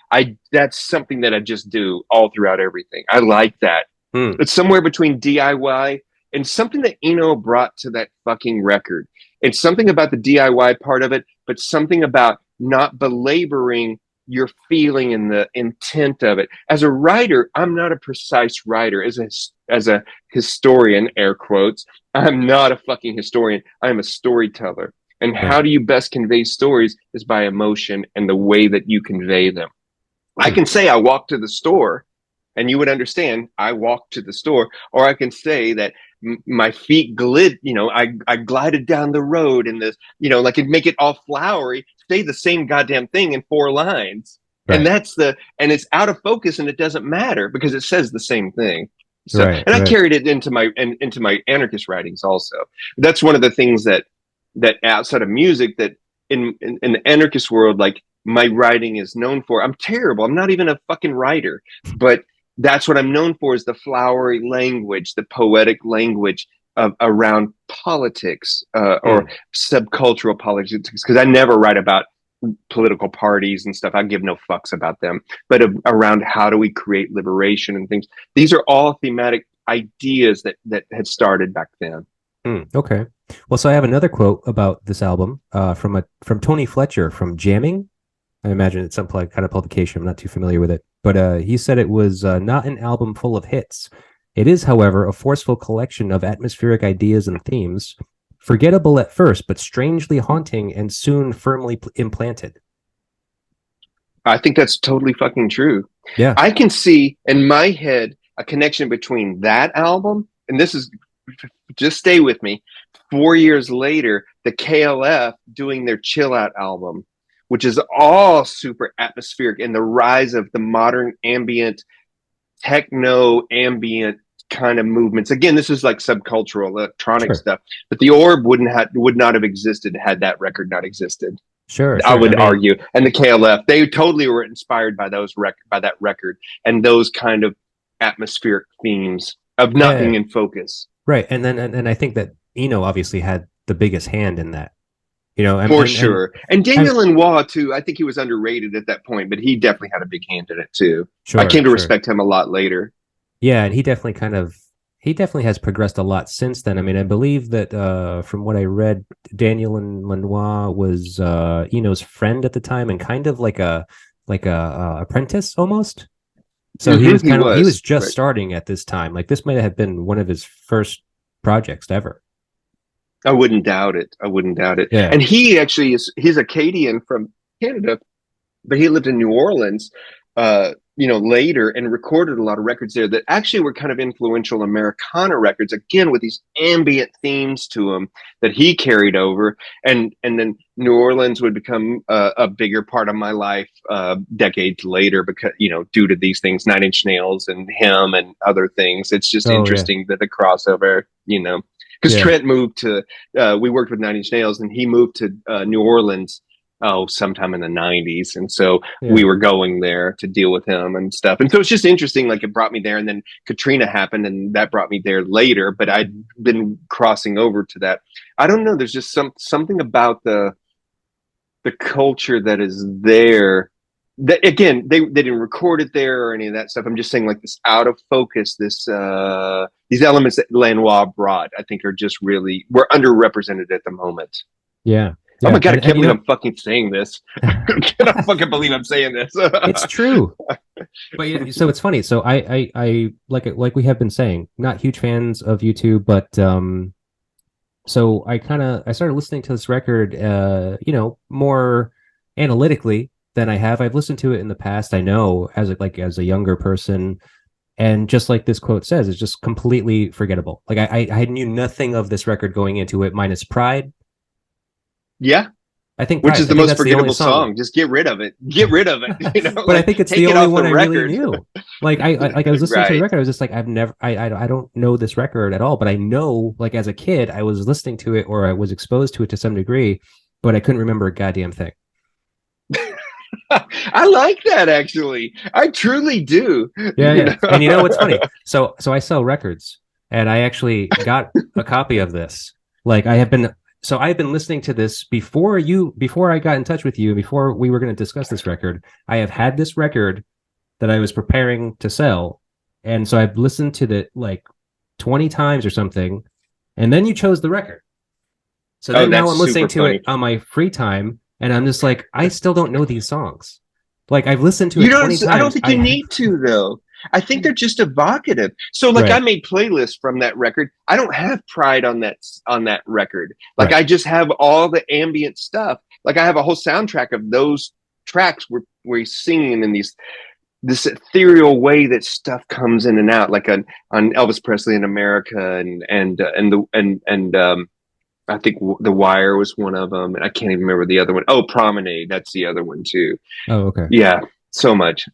That's something that I just do all throughout everything. I like that. Hmm. It's somewhere between DIY and something that Eno brought to that fucking record. It's something about the DIY part of it, but something about not belaboring your feeling and the intent of it. As a writer, I'm not a precise writer. As a historian, air quotes, I'm not a fucking historian. I'm a storyteller. And how Right. do you best convey stories is by emotion and the way that you convey them. I Hmm. can say I walked to the store and you would understand I walked to the store, or I can say that my feet I glided down the road in this, like and make it all flowery, say the same goddamn thing in 4 lines. And Right. and it's out of focus and it doesn't matter because it says the same thing. So, Right. and I Right. carried it into my anarchist writings also. That's one of the things that outside of music that in the anarchist world, like my writing is known for. I'm terrible. I'm not even a fucking writer, but that's what I'm known for is the flowery language, the poetic language around politics or Hmm. subcultural politics. Because I never write about political parties and stuff. I give no fucks about them, but around how do we create liberation and things. These are all thematic ideas that had started back then. Okay. Well, so I have another quote about this album from Tony Fletcher from Jamming. I imagine it's some kind of publication. I'm not too familiar with it, but he said it was not an album full of hits. It is, however, a forceful collection of atmospheric ideas and themes, forgettable at first, but strangely haunting and soon firmly implanted. I think that's totally fucking true. Yeah. I can see in my head, a connection between that album, and this is, just stay with me, 4 years later, the KLF doing their Chill Out album, which is all super atmospheric, and the rise of the modern ambient, techno ambient kind of movements. Again, this is like subcultural electronic stuff, but the Orb would not have existed had that record not existed. Sure, I would argue. And the KLF, they totally were inspired by that record and those kind of atmospheric themes of not being in focus. Right. And then and I think that Eno obviously had the biggest hand in that. You know, for sure. And Daniel Lanois too, I think he was underrated at that point, but he definitely had a big hand in it too. Sure, I came to respect him a lot later. Yeah, and he definitely has progressed a lot since then. I mean, I believe that from what I read, Daniel Lanois was Eno's friend at the time, and kind of like a apprentice almost. So he was just starting at this time. Like this might have been one of his first projects ever. I wouldn't doubt it. Yeah. And he actually he's a Acadian from Canada, but he lived in New Orleans later, and recorded a lot of records there that actually were kind of influential Americana records, again with these ambient themes to them that he carried over, and then New Orleans would become a bigger part of my life decades later, because due to these things, Nine Inch Nails and him and other things. It's just interesting that the crossover, because Trent moved to we worked with Nine Inch Nails, and he moved to New Orleans sometime in the 90s, and so we were going there to deal with him and stuff, and so it's just interesting. Like, it brought me there, and then Katrina happened, and that brought me there later, but I'd been crossing over to that. I don't know, there's just something about the culture that is there that, again, they didn't record it there or any of that stuff. I'm just saying, like, this out of focus, this these elements that Lanois brought, I think, are just really, we're underrepresented at the moment. Yeah. Oh my God, I can't believe I'm fucking saying this. I cannot fucking believe I'm saying this. It's true. But so it's funny. So I like we have been saying, not huge fans of U2, but so I started listening to this record more analytically than I have. I've listened to it in the past, I know, as a younger person, and just like this quote says, it's just completely forgettable. Like I knew nothing of this record going into it, minus Pride. Yeah, I think which is the most forgettable song. Just get rid of it. Get rid of it. But I think it's the only one I really knew. Like I was listening to the record. I was just like, I don't know this record at all. But I know, like, as a kid, I was listening to it, or I was exposed to it to some degree, but I couldn't remember a goddamn thing. I like that, actually. I truly do. Yeah. And you know what's funny? So I sell records, and I actually got a copy of this. Like, I've been listening to this before I got in touch with you, before we were going to discuss this record. I have had this record that I was preparing to sell. And so I've listened to it like 20 times or something. And then you chose the record. So then now I'm listening to it on my free time. And I'm just like, I still don't know these songs. Like, I've listened to it 20 times. I don't think you need to, though. I think they're just evocative. So, like, I made playlists from that record. I don't have Pride on that record. Like, I just have all the ambient stuff. Like, I have a whole soundtrack of those tracks where he's singing in this ethereal way that stuff comes in and out, like on Elvis Presley in America, and I think The Wire was one of them, and I can't even remember the other one. Oh, Promenade, that's the other one too. Oh, okay. Yeah, so much.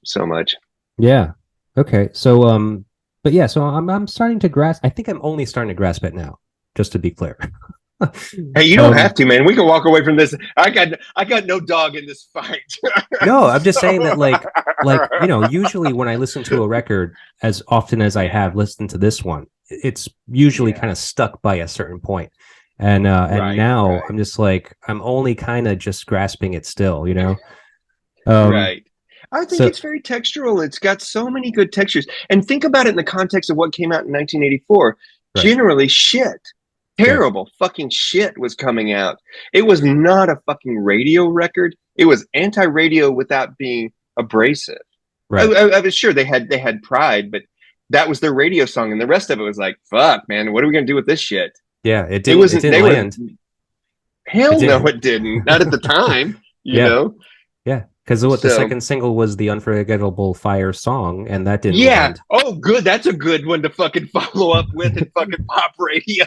Yeah. Okay, so but yeah, so I'm starting to grasp. I think I'm only starting to grasp it now, just to be clear. Hey, you don't have to, man. We can walk away from this. I got no dog in this fight. No, I'm just saying that, like usually when I listen to a record, as often as I have listened to this one, it's usually kind of stuck by a certain point. And now I'm just like, I'm only kind of just grasping it still, Right. I think it's very textural. It's got so many good textures. And think about it in the context of what came out in 1984. Right. Generally, terrible fucking shit was coming out. It was not a fucking radio record. It was anti-radio without being abrasive. Right. I was sure they had Pride, but that was their radio song, and the rest of it was like, fuck, man, what are we gonna do with this shit? Yeah, it didn't land. Hell no, it didn't. Not at the time, you know? Yeah. Because what the So second single was the Unforgettable Fire song, and that didn't yeah. land. Oh, good. That's a good one to fucking follow up with in fucking pop radio.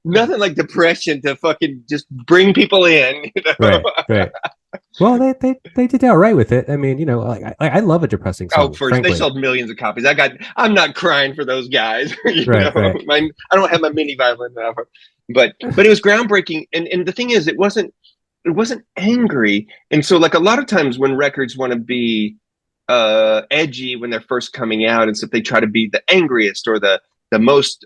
Nothing like depression to fucking just bring people in. You know? Right, right. Well, they did all right with it. I mean, like I love a depressing Oh, song, first they frankly. sold millions of copies. I'm not crying for those guys. You know, Right, right. I don't have my mini violin now, but it was groundbreaking. And the thing is, it wasn't angry. And so like a lot of times when records want to be edgy when they're first coming out, and so they try to be the angriest or the most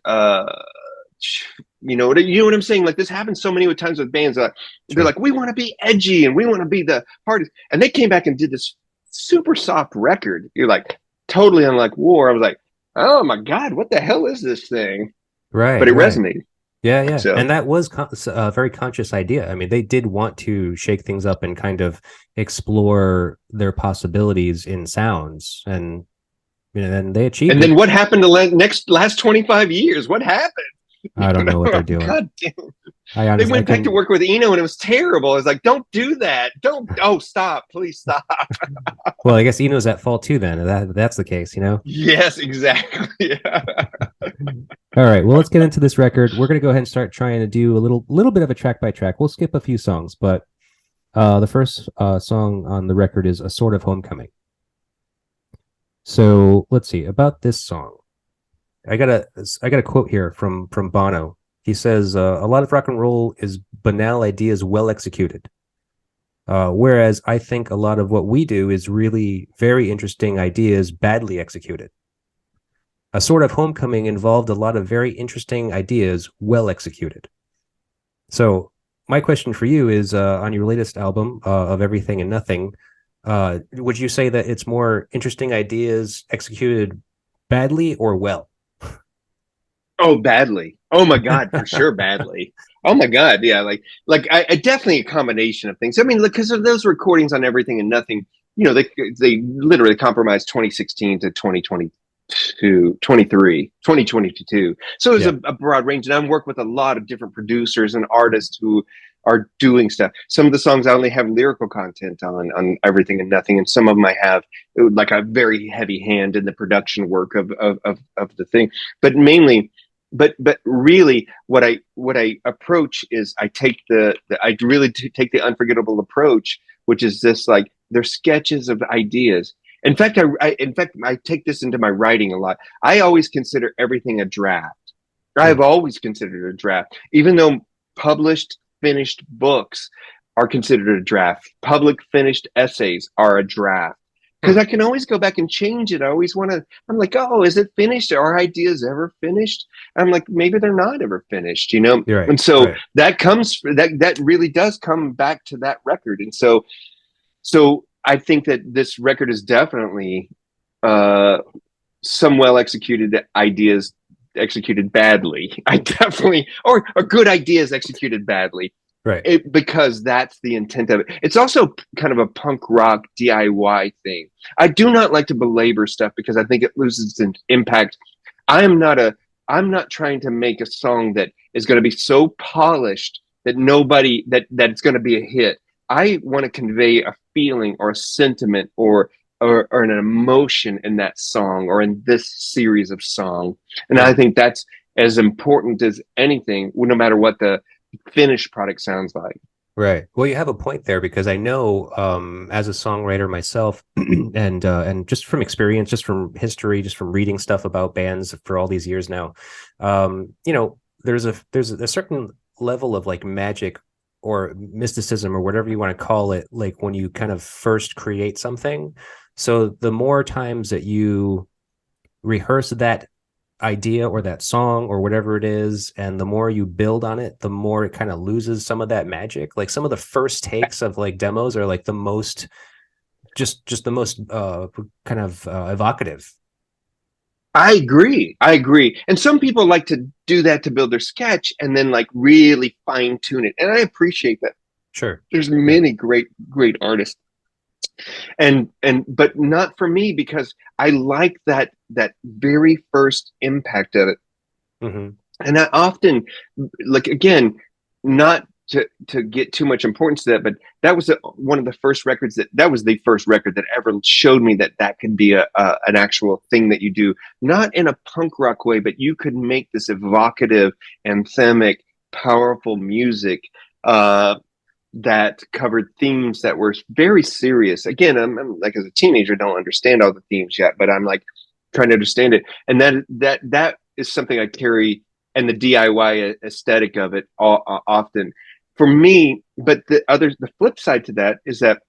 you know what I'm saying? Like this happens so many times with bands. They're Sure. like, we want to be edgy and we want to be the hardest, and they came back and did this super soft record. You're like totally unlike War. I was like, oh my god, what the hell is this thing? But Right, it right. resonated. Yeah, yeah. So And that was a very conscious idea. I mean, they did want to shake things up and kind of explore their possibilities in sounds, and and they achieved and then it. what happened to last 25 years? What happened? I don't know what they're doing. God damn. I They honestly, I went back to couldn't. work with Eno and it was terrible. I was like, don't do that. Don't. Oh, stop. Please stop. Well, I guess Eno's at fault too. Then if that's the case. Yes, exactly. All right. Well, let's get into this record. We're gonna go ahead and start trying to do a little bit of a track by track. We'll skip a few songs, but the first song on the record is "A Sort of Homecoming." So let's see about this song. I got a quote here from Bono. He says, "A lot of rock and roll is banal ideas well executed, whereas I think a lot of what we do is really very interesting ideas badly executed. A Sort of Homecoming involved a lot of very interesting ideas well executed." So my question for you is, on your latest album of Everything and Nothing, would you say that it's more interesting ideas executed badly or well? Oh, badly. Oh my God, for sure, badly. Oh my God, yeah. I definitely a combination of things. I mean, because of those recordings on Everything and Nothing, they literally compromised 2016 to 2022, 2022. So it was Yeah. a broad range, and I work with a lot of different producers and artists who are doing stuff. Some of the songs I only have lyrical content on Everything and Nothing, and some of them I have like a very heavy hand in the production work of the thing. But mainly, but really, what I approach is I really take the unforgettable approach, which is this, like, they're sketches of ideas. In fact, I take this into my writing a lot. I always consider everything a draft. I've always considered a draft, even though published finished books are considered a draft. Public finished essays are a draft, because I can always go back and change it. I'm like, oh, is it finished? Are ideas ever finished? I'm like, maybe they're not ever finished, you know? You're right. And so Right. that really does come back to that record. And so I think that this record is definitely some well executed ideas executed badly. Or good ideas executed badly. Right. Because that's the intent of it. It's also kind of a punk rock DIY thing. I do not like to belabor stuff because I think it loses its impact. I'm not trying to make a song that is going to be so polished that it's going to be a hit. I want to convey a feeling or a sentiment or an emotion in that song or in this series of song. And I think that's as important as anything, no matter what the finished product sounds like. Right. Well, you have a point there, because I know, as a songwriter myself, and just from experience, just from history, just from reading stuff about bands for all these years now, there's a certain level of like magic or mysticism or whatever you want to call it, like when you kind of first create something. So the more times that you rehearse that idea or that song or whatever it is, and the more you build on it, the more it kind of loses some of that magic. Like some of the first takes of like demos are like the most just the most kind of evocative. I agree. And some people like to do that to build their sketch and then like really fine tune it. And I appreciate that. Sure. There's many great artists. But not for me, because I like that very first impact of it. Mm-hmm. And I often, like, again, not to get too much importance to that, but that was one of the first records that was the first record that ever showed me that could be an actual thing that you do, not in a punk rock way, but you could make this evocative, anthemic, powerful music that covered themes that were very serious. Again, I'm like, as a teenager, don't understand all the themes yet, but I'm like trying to understand it, and that is something I carry, and the DIY aesthetic of it often for me. But the flip side to that is that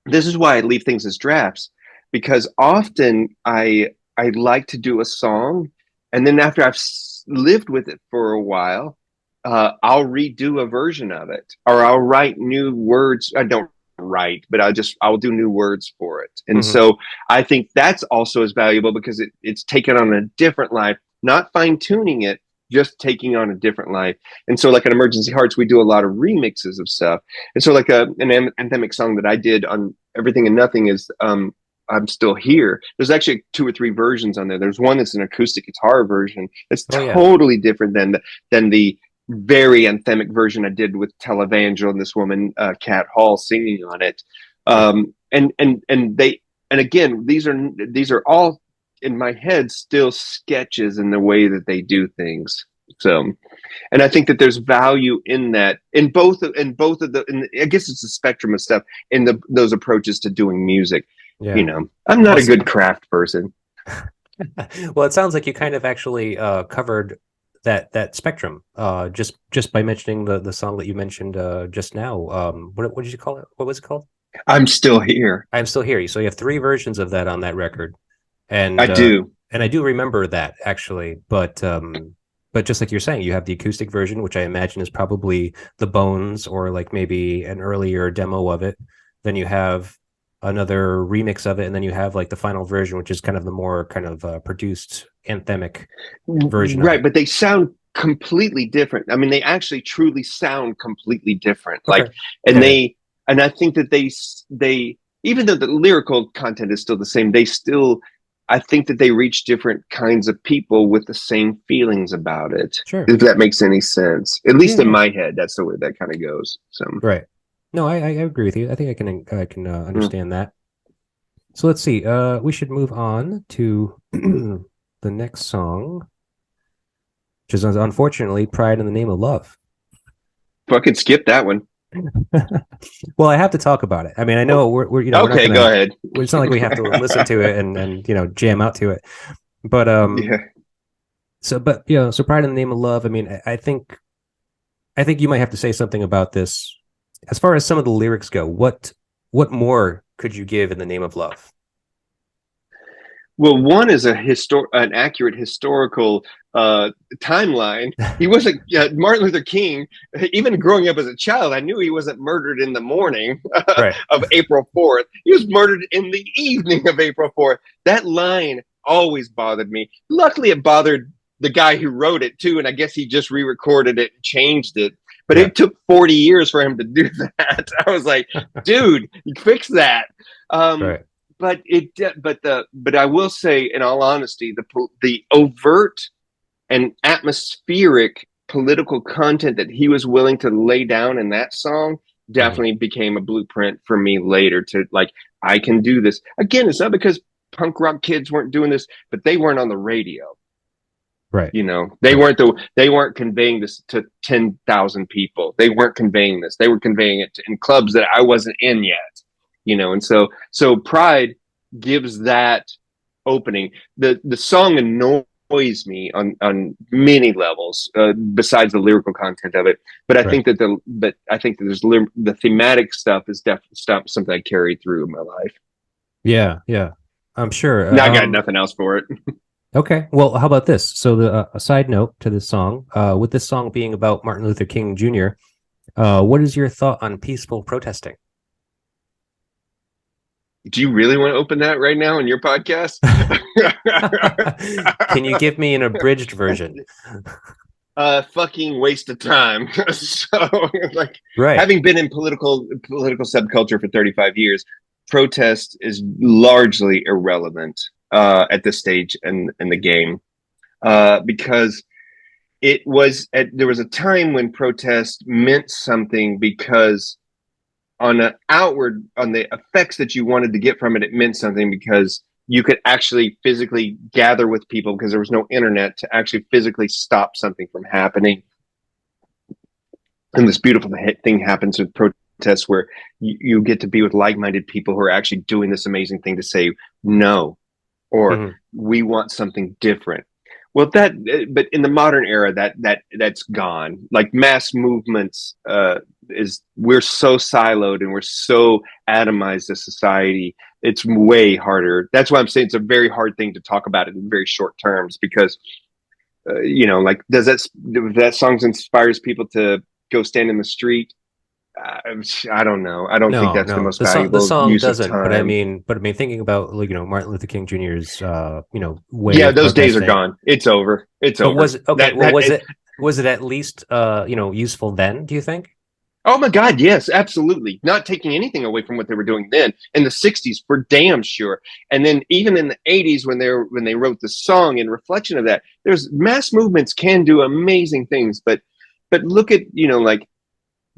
this is why I leave things as drafts, because often I like to do a song, and then after I've lived with it for a while, I'll redo a version of it, or I'll write new words. I don't write, but I'll do new words for it. And so I think that's also as valuable, because it's taken on a different life, not fine tuning it, just taking on a different life. And so like at Emergency Hearts, we do a lot of remixes of stuff. And so like an anthemic song that I did on Everything and Nothing is I'm Still Here. There's actually 2 or 3 versions on there. There's one that's an acoustic guitar version that's totally different than the very anthemic version I did with Televangel and this woman, Kat Hall, singing on it. And again, these are all in my head still sketches in the way that they do things. So, and I think that there's value in that, in both of the, I guess it's a spectrum of stuff in those approaches to doing music. Yeah. You know, I'm not a good craft person. Well, it sounds like you kind of actually covered that spectrum just by mentioning the song that you mentioned just now. What did you call it? What was it called? I'm Still Here. I'm Still Here. So you have 3 versions of that on that record, and I do remember that actually. But just like you're saying, you have the acoustic version, which I imagine is probably the bones or like maybe an earlier demo of it. Then you have another remix of it, and then you have like the final version, which is kind of the more kind of produced anthemic version, right? But they sound completely different. I mean, they actually truly sound completely different. Okay. Like, and I think that they even though the lyrical content is still the same, I think that they reach different kinds of people with the same feelings about it. Sure. If that makes any sense, at least in my head, that's the way that kind of goes. So right. No, I agree with you. I think I can understand that. So let's see. We should move on to the next song, which is unfortunately "Pride in the Name of Love." Fucking skip that one. Well, I have to talk about it. I mean, I know we're you know. Okay, go ahead. It's not like we have to listen to it and you know jam out to it, but yeah. So "Pride in the Name of Love." I mean, I think you might have to say something about this. As far as some of the lyrics go, what more could you give in the name of love? Well, one is an accurate historical timeline. He wasn't Martin Luther King. Even growing up as a child, I knew he wasn't murdered in the morning of April 4th. He was murdered in the evening of April 4th. That line always bothered me. Luckily, it bothered the guy who wrote it too, and I guess he just re-recorded it and changed it. But it took 40 years for him to do that. I was like, dude, fix that. But I will say, in all honesty, the overt and atmospheric political content that he was willing to lay down in that song definitely became a blueprint for me later to like, I can do this. Again, it's not because punk rock kids weren't doing this, but they weren't on the radio. Right. You know, they weren't conveying this to 10,000 people. They weren't conveying this. They were conveying it in clubs that I wasn't in yet, you know? And so Pride gives that opening. The song annoys me on many levels, besides the lyrical content of it. But I think that there's the thematic stuff is definitely something I carried through in my life. Yeah. I'm sure. Now I got nothing else for it. Okay. Well, how about this? So a side note to this song, with this song being about Martin Luther King Jr., what is your thought on peaceful protesting? Do you really want to open that right now in your podcast? Can you give me an abridged version? Fucking waste of time. So like having been in political subculture for 35 years, protest is largely irrelevant at this stage in the game, because there was a time when protest meant something because on the effects that you wanted to get from it, it meant something because you could actually physically gather with people because there was no internet to actually physically stop something from happening. And this beautiful thing happens with protests where you get to be with like-minded people who are actually doing this amazing thing to say no, or we want something different. Well, but in the modern era, that's gone. Like mass movements, we're so siloed and we're so atomized as society. It's way harder. That's why I'm saying it's a very hard thing to talk about it in very short terms because, like does that song inspires people to go stand in the street? I don't know. I don't think that's the most valuable song use doesn't, of time. but I mean, thinking about Martin Luther King Jr.'s way. Yeah, those days are gone. It's over. It's over. Was it at least useful then? Do you think? Oh my God, yes, absolutely. Not taking anything away from what they were doing then. In the '60s, for damn sure. And then even in the '80s, when they wrote the song in reflection of that, there's mass movements can do amazing things, but look at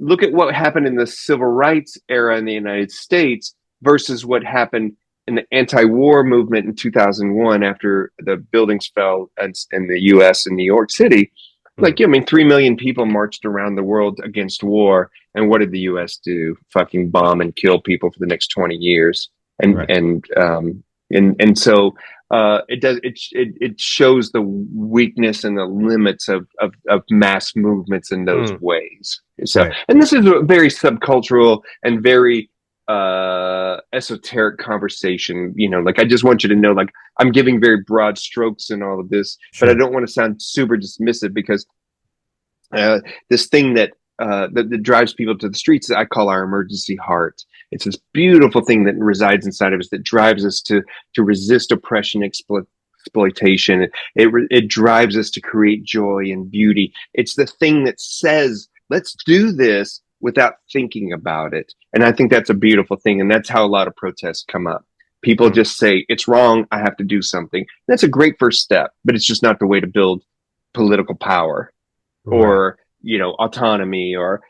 look at what happened in the civil rights era in the United States versus what happened in the anti-war movement in 2001 after the buildings fell in the U.S. in New York City. 3 million people marched around the world against war. And what did the U.S. do? Fucking bomb and kill people for the next 20 years. And so it shows the weakness and the limits of mass movements in those ways. So, and this is a very subcultural and very esoteric conversation. I just want you to know, I'm giving very broad strokes in all of this, but I don't want to sound super dismissive because this thing that drives people to the streets, I call our emergency heart. It's this beautiful thing that resides inside of us that drives us to resist oppression, exploitation. It drives us to create joy and beauty. It's the thing that says, let's do this without thinking about it. And I think that's a beautiful thing. And that's how a lot of protests come up. People just say, it's wrong, I have to do something. That's a great first step, but it's just not the way to build political power or autonomy or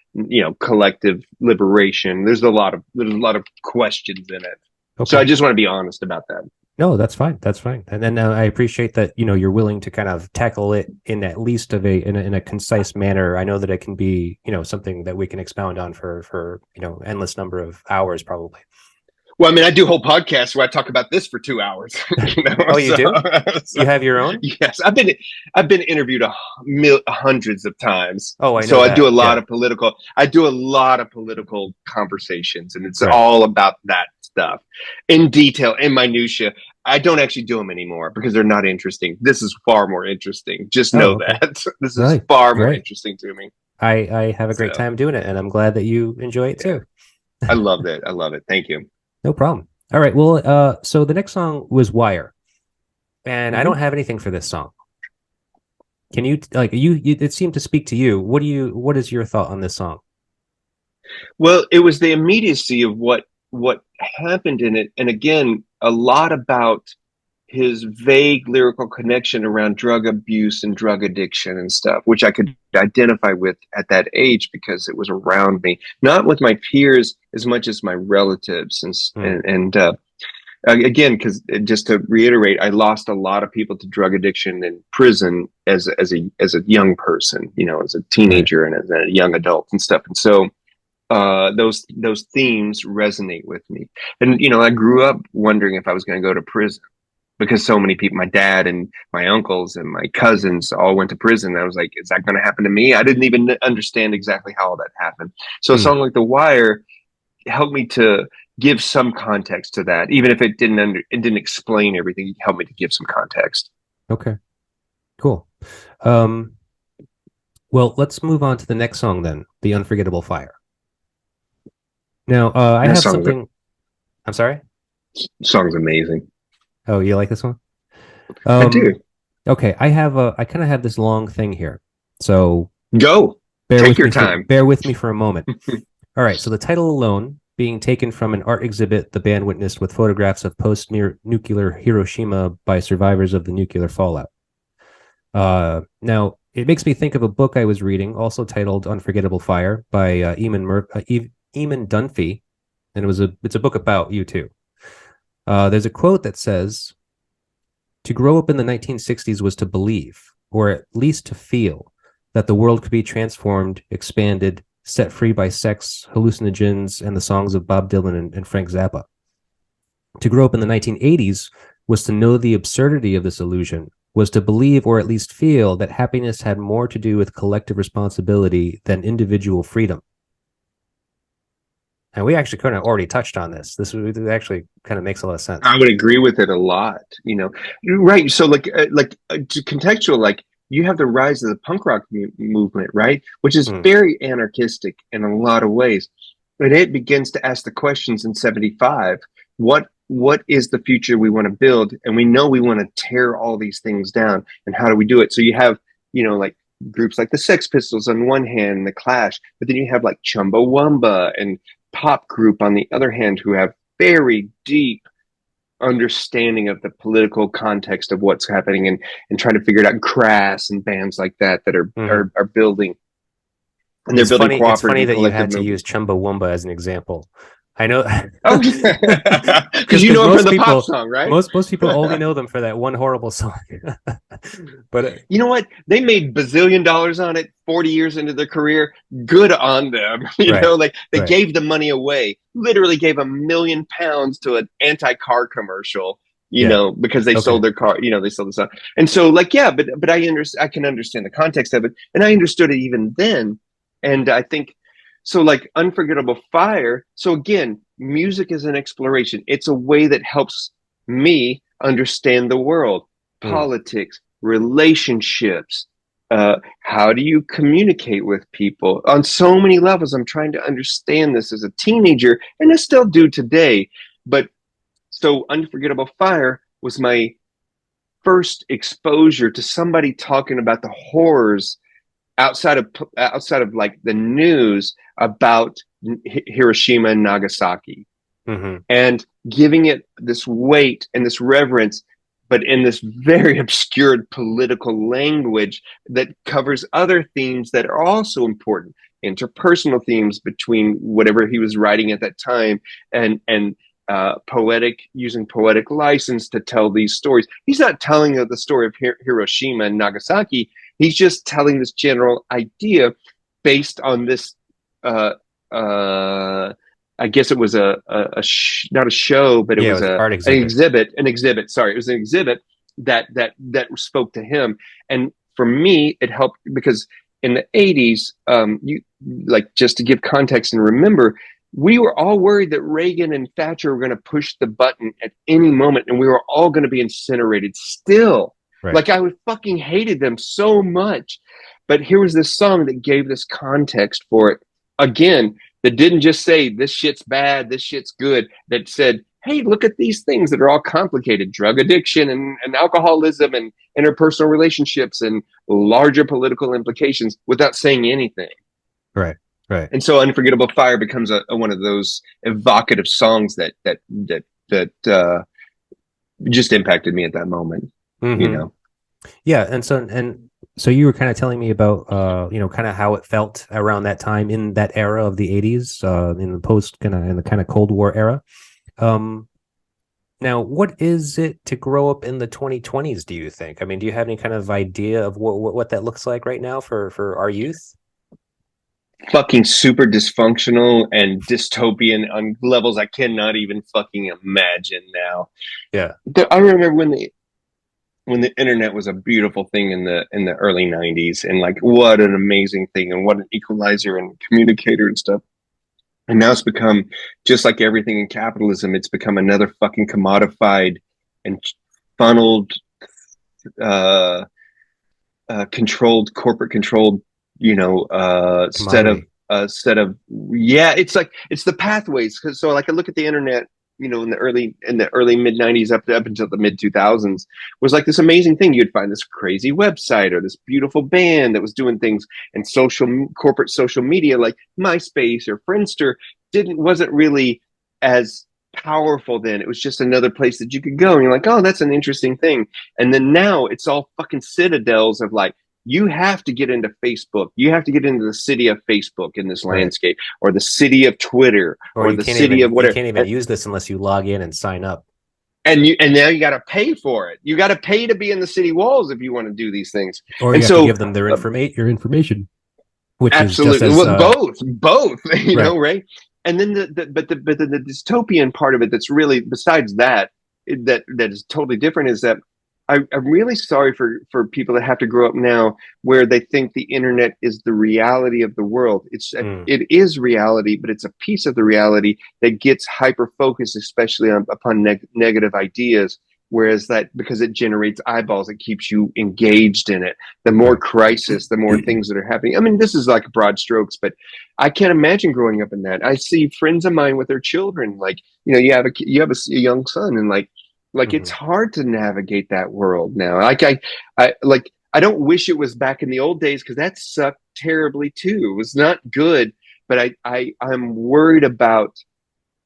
collective liberation. There's a lot of questions in it. So I just want to be honest about that. No, that's fine. That's fine. And then I appreciate that you're willing to kind of tackle it in at least in a concise manner. I know that it can be something that we can expound on for endless number of hours probably. Well, I mean, I do whole podcasts where I talk about this for 2 hours. Oh, you do? You have your own? Yes, I've been interviewed hundreds of times. Oh, I know. So I do a lot of political. I do a lot of political conversations, and it's all about that stuff in detail, in minutia. I don't actually do them anymore because they're not interesting. This is far more interesting. Just know that this is far more interesting to me. I have a great time doing it, and I'm glad that you enjoy it too. I love it. I love it. Thank you. No problem. All right. Well, so the next song was Wire, and I don't have anything for this song. Can you it seemed to speak to you. What is your thought on this song? Well, it was the immediacy of what happened in it. And again, a lot about his vague lyrical connection around drug abuse and drug addiction and stuff, which I could identify with at that age because it was around me, not with my peers as much as my relatives. And again, because just to reiterate, I lost a lot of people to drug addiction in prison as a young person, as a teenager and as a young adult and stuff. And so those themes resonate with me. And, I grew up wondering if I was going to go to prison, because so many people, my dad and my uncles and my cousins all went to prison. I was like, is that going to happen to me? I didn't even understand exactly how all that happened. So a song like The Wire helped me to give some context to that. Even if it didn't explain everything, it helped me to give some context. Okay, cool. Well, let's move on to the next song then, The Unforgettable Fire. Now, I have something. I'm sorry? Song's amazing. Oh, you like this one? I do. Okay, I kind of have this long thing here. So go. Take your time. Bear with me for a moment. All right, so the title alone, being taken from an art exhibit the band witnessed with photographs of post-nuclear Hiroshima by survivors of the nuclear fallout. Now, it makes me think of a book I was reading, also titled Unforgettable Fire by Eamon Dunphy. And it's a book about U2. There's a quote that says, "To grow up in the 1960s was to believe, or at least to feel, that the world could be transformed, expanded, set free by sex, hallucinogens, and the songs of Bob Dylan and Frank Zappa. To grow up in the 1980s was to know the absurdity of this illusion, was to believe, or at least feel, that happiness had more to do with collective responsibility than individual freedom." And we actually kind of already touched on this. This actually kind of makes a lot of sense. I would agree with it a lot. Right? So, to contextual, like you have the rise of the punk rock movement, right? Which is very anarchistic in a lot of ways, and it begins to ask the questions in '75: what is the future we want to build? And we know we want to tear all these things down. And how do we do it? So you have, like groups like the Sex Pistols on one hand, the Clash, but then you have like Chumbawamba and pop group on the other hand, who have very deep understanding of the political context of what's happening, and trying to figure it out. Crass and bands like that are building. And they're building cooperative. It's funny that you had to use Chumbawamba as an example. I know. Oh, because you know it from the pop song, right? Most people only know them for that one horrible song. But you know what? They made bazillion dollars on it 40 years into their career. Good on them. They gave the money away. Literally gave £1 million to an anti-car commercial. Because they sold their car. They sold the song. And so, but I can understand the context of it, and I understood it even then. And I think. So like Unforgettable Fire. So again, music is an exploration. It's a way that helps me understand the world, politics, relationships. How do you communicate with people on so many levels? I'm trying to understand this as a teenager, and I still do today. But so Unforgettable Fire was my first exposure to somebody talking about the horrors outside of like the news about Hiroshima and Nagasaki, and giving it this weight and this reverence, but in this very obscured political language that covers other themes that are also important, interpersonal themes between whatever he was writing at that time, and using poetic license to tell these stories. He's not telling the story of Hiroshima and Nagasaki. He's just telling this general idea based on this. I guess it was not a show, but it was an exhibit. An exhibit. Sorry, it was an exhibit that spoke to him. And for me, it helped because in the '80s, just to give context and remember, we were all worried that Reagan and Thatcher were going to push the button at any moment, and we were all going to be incinerated still. Right. Like I fucking hated them so much. But here was this song that gave this context for it. Again, that didn't just say this shit's bad, this shit's good. That said, hey, look at these things that are all complicated. Drug addiction and alcoholism and interpersonal relationships and larger political implications without saying anything. Right. Right. And so Unforgettable Fire becomes one of those evocative songs that just impacted me at that moment. Yeah. And so you were kind of telling me about kind of how it felt around that time in that era of the 80s, in the kind of Cold War era. Now, what is it to grow up in the 2020s, do you think? I mean, do you have any kind of idea of what that looks like right now for our youth? Fucking super dysfunctional and dystopian on levels I cannot even fucking imagine now. Yeah. I remember when the internet was a beautiful thing in the early 90s, and like what an amazing thing and what an equalizer and communicator and stuff. And now it's become, just like everything in capitalism, it's become another fucking commodified and funneled, corporate controlled, set of it's like, it's the pathways. So like I look at the internet, in the early mid 90s up until the mid 2000s was like this amazing thing. You'd find this crazy website or this beautiful band that was doing things, and corporate social media like MySpace or Friendster wasn't really as powerful then. It was just another place that you could go and you're like, oh, that's an interesting thing. And then now it's all fucking citadels of like you have to get into Facebook. You have to get into the city of Facebook in this Right. landscape, or the city of Twitter, Or or the city of you whatever. can't even use this unless you log in and sign up. And now you got to pay for it. You got to pay to be in the city walls if you want to do these things. Or And you have to so, give them their your information, which is just absolutely, as well, both, you right. know, right? And then the dystopian part of it that's really, besides that, that is totally different, is that I'm really sorry for people that have to grow up now where they think the internet is the reality of the world. It is reality, but it's a piece of the reality that gets hyper focused, especially upon negative ideas. Whereas that, because it generates eyeballs, it keeps you engaged in it. The more Right. crisis, the more things that are happening. I mean, this is like broad strokes, but I can't imagine growing up in that. I see friends of mine with their children, like, you know, you have a young son, and like it's hard to navigate that world now. I don't wish it was back in the old days, because that sucked terribly too. It was not good, but I'm worried about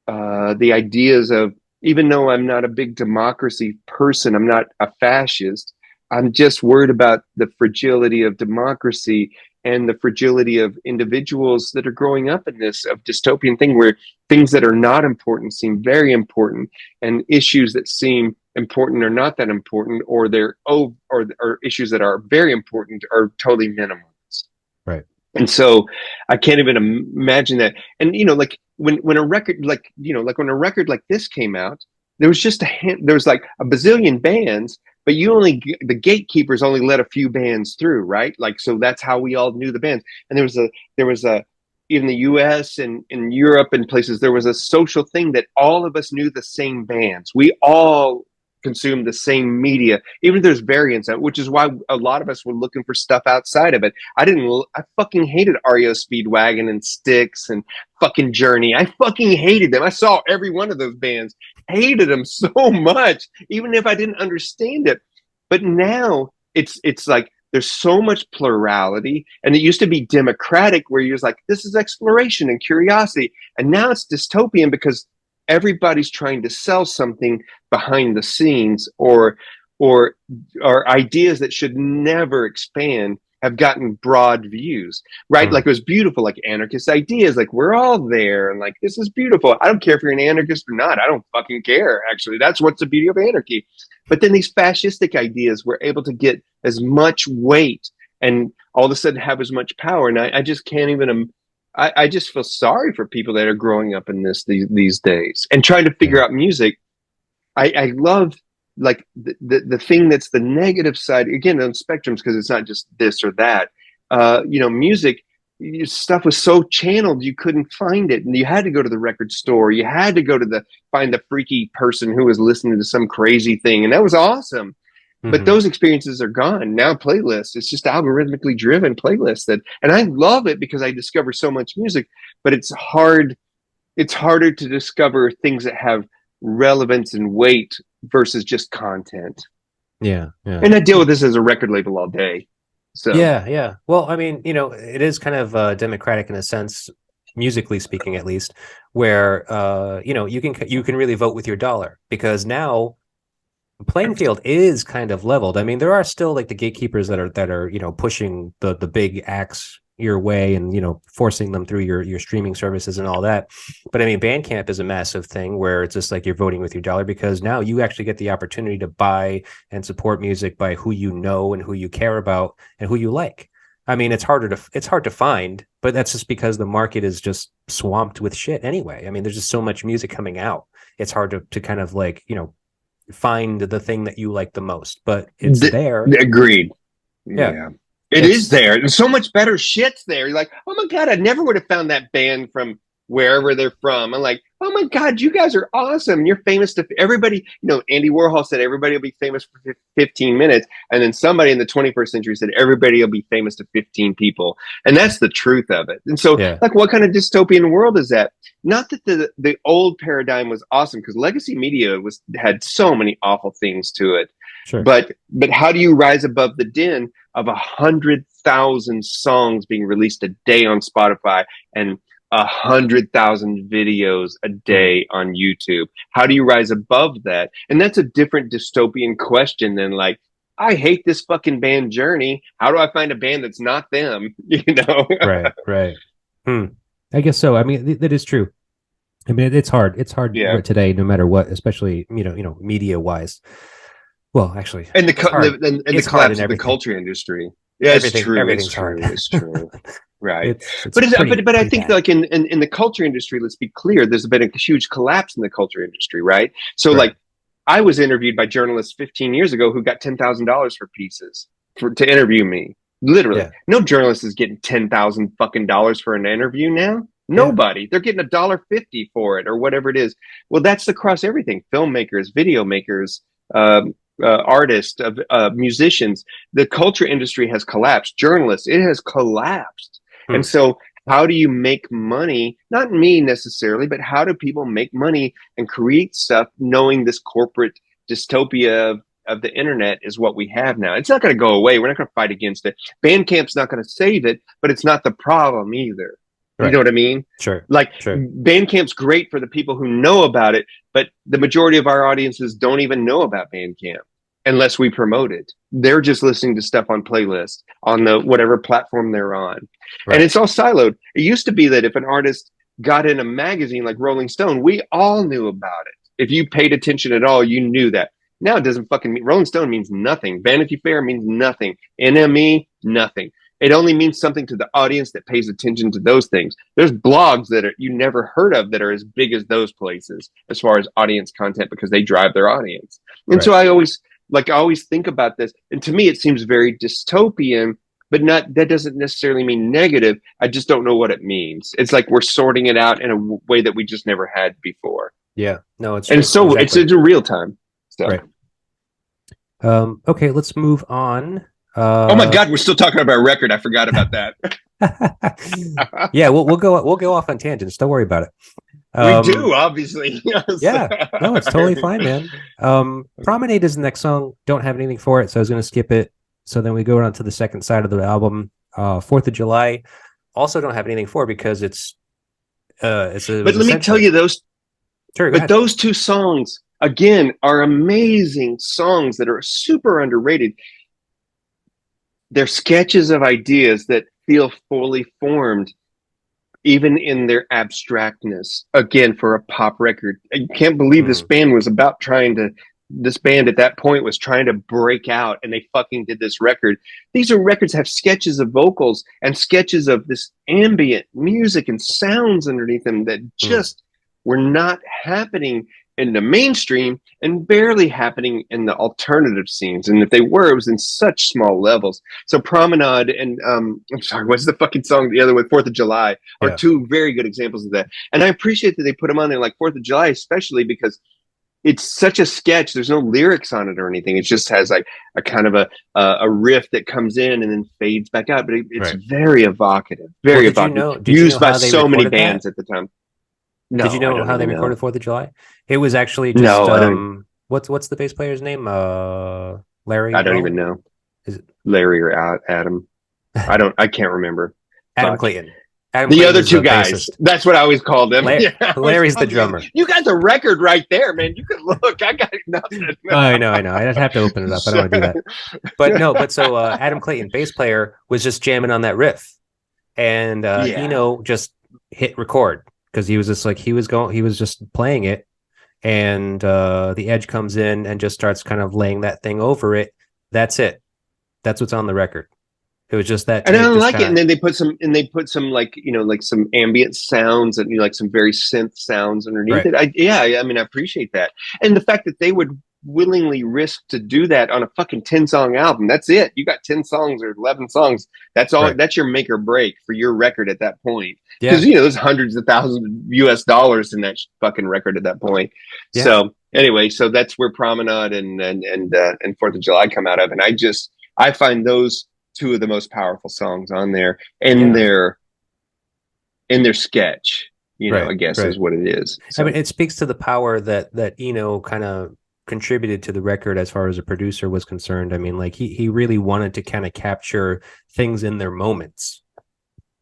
the ideas of, even though I'm not a big democracy person, I'm not a fascist. I'm just worried about the fragility of democracy and the fragility of individuals that are growing up in this of dystopian thing, where things that are not important seem very important, and issues that seem important are not that important, or or issues that are very important are totally minimized. Right. And so I can't even imagine that. And, you know, like when a record, like, you know, like when a record like this came out, there was just there was like a bazillion bands, but the gatekeepers only let a few bands through, right? Like, so that's how we all knew the bands. And there was a, in the US and in Europe and places, there was a social thing that all of us knew the same bands. We all consume the same media, even if there's variants, which is why a lot of us were looking for stuff outside of it. I fucking hated REO Speedwagon and Styx and fucking Journey. I fucking hated them. I saw every one of those bands, hated them so much, even if I didn't understand it. But now it's like there's so much plurality, and it used to be democratic where you're like, this is exploration and curiosity, and now it's dystopian because everybody's trying to sell something behind the scenes, or ideas that should never expand have gotten broad views, right? Like, it was beautiful, like anarchist ideas, like we're all there, and like, this is beautiful. I don't care if you're an anarchist or not. I don't fucking care, actually. That's what's the beauty of anarchy. But then these fascistic ideas were able to get as much weight and all of a sudden have as much power. And I just can't even I just feel sorry for people that are growing up in these days and trying to figure out music. I love, like, the thing that's the negative side, again, on spectrums, because it's not just this or that. You know, music stuff was so channeled, you couldn't find it, and you had to go to the record store. You had to go to find the freaky person who was listening to some crazy thing, and that was awesome. But those experiences are gone now. Playlists, it's just algorithmically driven playlists and I love it because I discover so much music, but it's harder to discover things that have relevance and weight versus just content. Yeah. And I deal with this as a record label all day. So Yeah. Well, I mean, you know, it is kind of democratic in a sense, musically speaking, at least, where you know, you can really vote with your dollar, because now the playing field is kind of leveled. I mean, there are still like the gatekeepers that are you know, pushing the big acts your way and, you know, forcing them through your streaming services and all that. But I mean, Bandcamp is a massive thing where it's just like you're voting with your dollar, because now you actually get the opportunity to buy and support music by who you know and who you care about and who you like. I mean, it's hard to find, but that's just because the market is just swamped with shit anyway. I mean, there's just so much music coming out. It's hard to kind of, like, you know, find the thing that you like the most, but it's there. Agreed. Yeah. It is there. There's so much better shit's there. You're like, oh my God, I never would have found that band from wherever they're from. I'm like, oh my God, you guys are awesome. You're famous to everybody. You know, Andy Warhol said everybody will be famous for 15 minutes. And then somebody in the 21st century said everybody will be famous to 15 people. And that's the truth of it. And so, like, what kind of dystopian world is that? Not that the old paradigm was awesome, because legacy media had so many awful things to it. Sure. But how do you rise above the din of 100,000 songs being released a day on Spotify and 100,000 videos a day on YouTube? How do you rise above that? And that's a different dystopian question than, like, I hate this fucking band Journey. How do I find a band that's not them? You know? Right, right. Hmm. I guess so. I mean, that is true. I mean, it's hard. It's hard Yeah. today, no matter what, especially media wise. Well, actually, And it's hard. the It's hard in collapse of the everything. culture industry. Yeah, it's true. It's Everything's hard. true. It's true. Right. It's But but I pretty think bad. like in the culture industry, let's be clear, there's been a huge collapse in the culture industry, right? So Right. like I was interviewed by journalists 15 years ago who got $10,000 for pieces to interview me. Literally. Yeah. No journalist is getting 10,000 fucking dollars for an interview now. Yeah. Nobody. They're getting $1.50 for it or whatever it is. Well, that's across everything. Filmmakers, video makers, artists, musicians. The culture industry has collapsed. Journalists, it has collapsed. Hmm. And so, how do you make money? Not me necessarily, but how do people make money and create stuff knowing this corporate dystopia of the internet is what we have now? It's not going to go away. We're not going to fight against it. Bandcamp's not going to save it, but it's not the problem either. You know what I mean? Sure. Like Sure. Bandcamp's great for the people who know about it, but the majority of our audiences don't even know about Bandcamp unless we promote it. They're just listening to stuff on playlists on the whatever platform they're on. Right. And it's all siloed. It used to be that if an artist got in a magazine like Rolling Stone, we all knew about it. If you paid attention at all, you knew that. Now it doesn't fucking mean Rolling Stone means nothing. Vanity Fair means nothing. NME, nothing. It only means something to the audience that pays attention to those things. There's blogs that you never heard of that are as big as those places as far as audience content because they drive their audience. And so I always think about this. And to me, it seems very dystopian, but that doesn't necessarily mean negative. I just don't know what it means. It's like we're sorting it out in a way that we just never had before. Yeah. No, it's and true. so Exactly. it's in real time. So. Right. Okay, let's move on. Oh my God, we're still talking about a record. I forgot about that. Yeah, we'll go off on tangents. Don't worry about it. We do, obviously. Yes. Yeah, no, it's totally fine, man. Promenade is the next song. Don't have anything for it, so I was going to skip it. So then we go on to the second side of the album, 4th of July. Also, don't have anything for because it's But let me tell you those. Sure, but those two songs again are amazing songs that are super underrated. They're sketches of ideas that feel fully formed, even in their abstractness. Again, for a pop record, I can't believe this band was about this band at that point was trying to break out, and they fucking did this record. These are records have sketches of vocals and sketches of this ambient music and sounds underneath them that just were not happening in the mainstream and barely happening in the alternative scenes. And if they were, it was in such small levels. So Promenade and I'm sorry, what's the fucking song? The other one, 4th of July, are two very good examples of that. And I appreciate that they put them on there, like 4th of July, especially because it's such a sketch. There's no lyrics on it or anything. It just has like a kind of a riff that comes in and then fades back out. But it's very evocative, very evocative. Used by so many bands at the time. No, did you know how they recorded 4th of July? It was actually just what's the bass player's name? Larry? I don't even know. Is it Larry or Adam? I can't remember. Adam Clayton. The other two guys. Bassist. That's what I always called them. Larry's the drummer. You got the record right there, man. You can look. I got nothing. I know. I'd have to open it up. I don't want to do that. But so Adam Clayton, bass player, was just jamming on that riff, and Eno just hit record because he was just like he was just playing it, and the Edge comes in and just starts kind of laying that thing over it. That's it. That's what's on the record. It was just that, and I like it. And then they put some like like some ambient sounds and like some very synth sounds underneath it. I mean, I appreciate that, and the fact that they would willingly risk to do that on a fucking 10-song album. That's it. You got 10 songs or 11 songs. That's all. That's your make or break for your record at that point. Because there's hundreds of thousands of US dollars in that fucking record at that point. Yeah. So anyway, so that's where Promenade and 4th of July come out of, and I find those two of the most powerful songs on there in their sketch, I guess is what it is. So. I mean, it speaks to the power that Eno kind of contributed to the record as far as a producer was concerned. I mean, like he really wanted to kind of capture things in their moments.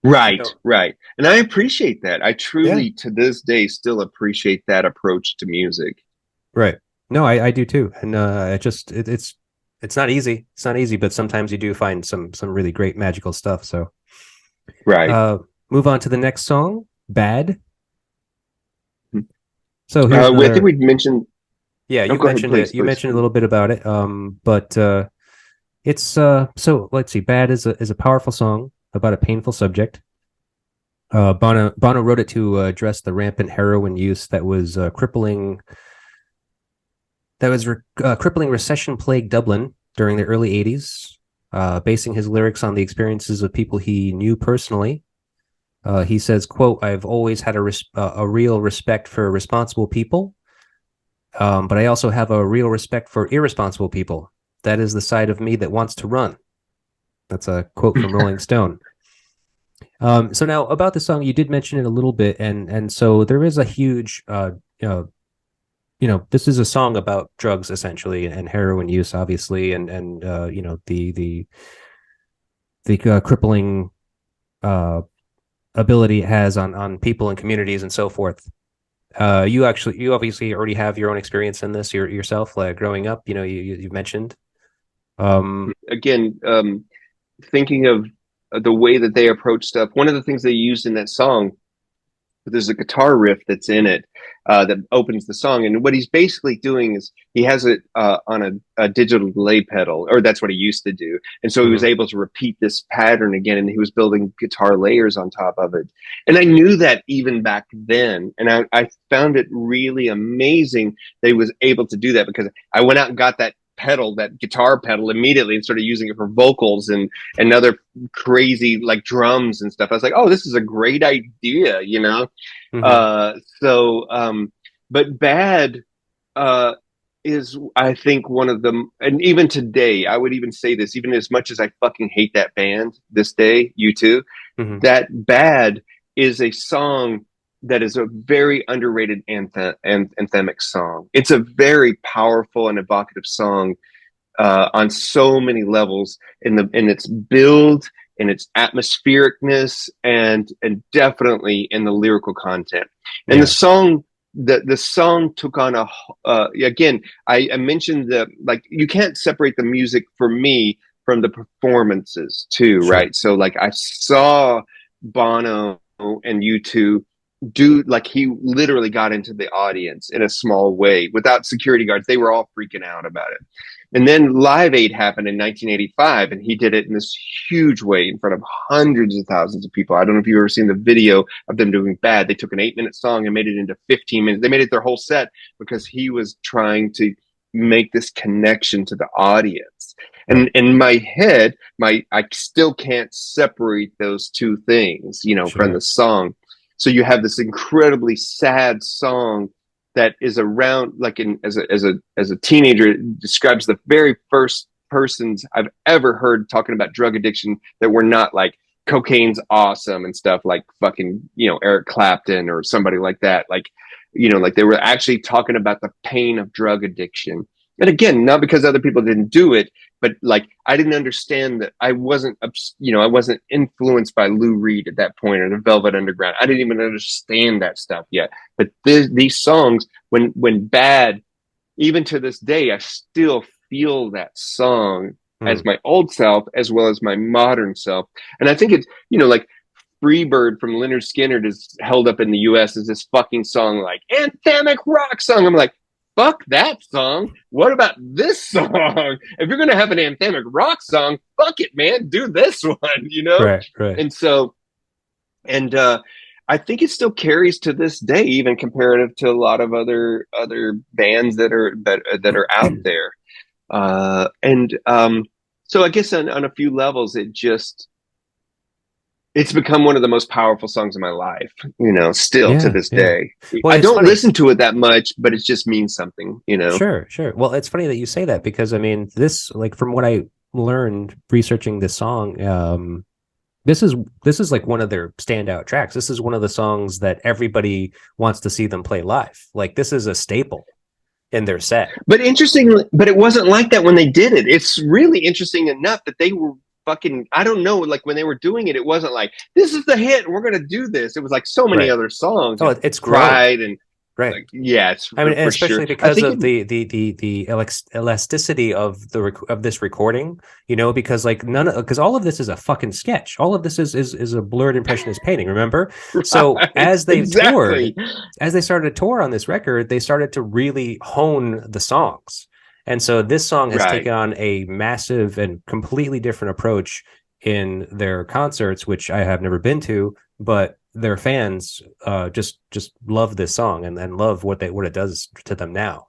Right. And I appreciate that. I truly to this day still appreciate that approach to music. Right. No, I do too. And it's It's not easy. It's not easy, but sometimes you do find some really great magical stuff. So Right. move on to the next song, Bad. So here's I think another. we mentioned. Yeah, Oh, you go ahead, mentioned it. please, You please. mentioned a little bit about it. But it's so let's see. Bad is a powerful song about a painful subject. Bono wrote it to address the rampant heroin use that was crippling recession-plagued Dublin during the early '80s. Basing his lyrics on the experiences of people he knew personally. He says, "quote I've always had a real respect for responsible people, but I also have a real respect for irresponsible people. That is the side of me that wants to run." That's a quote from Rolling Stone. So now about the song, you did mention it a little bit, and so there is a huge, this is a song about drugs essentially and heroin use, obviously, and the crippling ability it has on people and communities and so forth. You obviously already have your own experience in this yourself, like growing up. You mentioned. Again, thinking of the way that they approach stuff. One of the things they used in that song, there's a guitar riff that's in it that opens the song, and what he's basically doing is he has it on a digital delay pedal, or that's what he used to do, and so he was Mhm. able to repeat this pattern again, and he was building guitar layers on top of it. And I knew that even back then, and I found it really amazing that he was able to do that, because I went out and got that pedal, that guitar pedal, immediately and started using it for vocals and other crazy like drums and stuff. I was like, oh, this is a great idea, you know? Mhm. Uh, so, but Bad is, I think, one of them. And even today, I would even say this, even as much as I fucking hate that band this day, U2, Mhm. that Bad is a song that is a very underrated anthemic song. It's a very powerful and evocative song on so many levels in its build, in its atmosphericness, and definitely in the lyrical content. And the Yeah. song the song took on a again. I mentioned that, like, you can't separate the music for me from the performances too, Sure. right? So like I saw Bono and U2 do, like, he literally got into the audience in a small way without security guards. They were all freaking out about it. And then Live Aid happened in 1985, and he did it in this huge way in front of hundreds of thousands of people. I don't know if you've ever seen the video of them doing Bad. They took an 8-minute song and made it into 15 minutes. They made it their whole set because he was trying to make this connection to the audience. Right. And in my head, I still can't separate those two things, from the Sure. song. So you have this incredibly sad song that is around, like, as a teenager, it describes the very first persons I've ever heard talking about drug addiction that were not like cocaine's awesome and stuff, like fucking, Eric Clapton or somebody like that. Like they were actually talking about the pain of drug addiction. And again, not because other people didn't do it, but like I didn't understand that. I wasn't influenced by Lou Reed at that point, or the Velvet Underground. I didn't even understand that stuff yet. But these songs, when Bad, even to this day, I still feel that song Mm. as my old self as well as my modern self. And I think it's, like Freebird from Leonard Skinner is held up in the US as this fucking song, like anthemic rock song. I'm like, fuck that song. What about this song? If you're gonna have an anthemic rock song, fuck it, man. Do this one. Right. Right. And so, and I think it still carries to this day, even comparative to a lot of other bands that are out there. And so I guess on a few levels, it's become one of the most powerful songs of my life, still to Yeah. this Yeah. day. Well, I it's don't funny. listen to it that much, but it just means something. Sure. Sure. Well, it's funny that you say that because I mean, this, like, from what I learned researching this song, this is like one of their standout tracks. This is one of the songs that everybody wants to see them play live. Like, this is a staple in their set. But interestingly, but it wasn't like that when they did it. It's really interesting enough that they were fucking, I don't know, like when they were doing it, it wasn't like, this is the hit and we're going to do this. It was like so many Right. other songs, Oh, it's grown. Pride and Right. Like, yeah, it's I mean, and for sure. especially I because think of the elasticity of of this recording, you know, because like because all of this is a fucking sketch. All of this is a blurred impressionist painting. Remember? So right, exactly. as they started to tour on this record, they started to really hone the songs, and so this song has Right. taken on a massive and completely different approach in their concerts, which I have never been to, but their fans just love this song and love what it does to them now.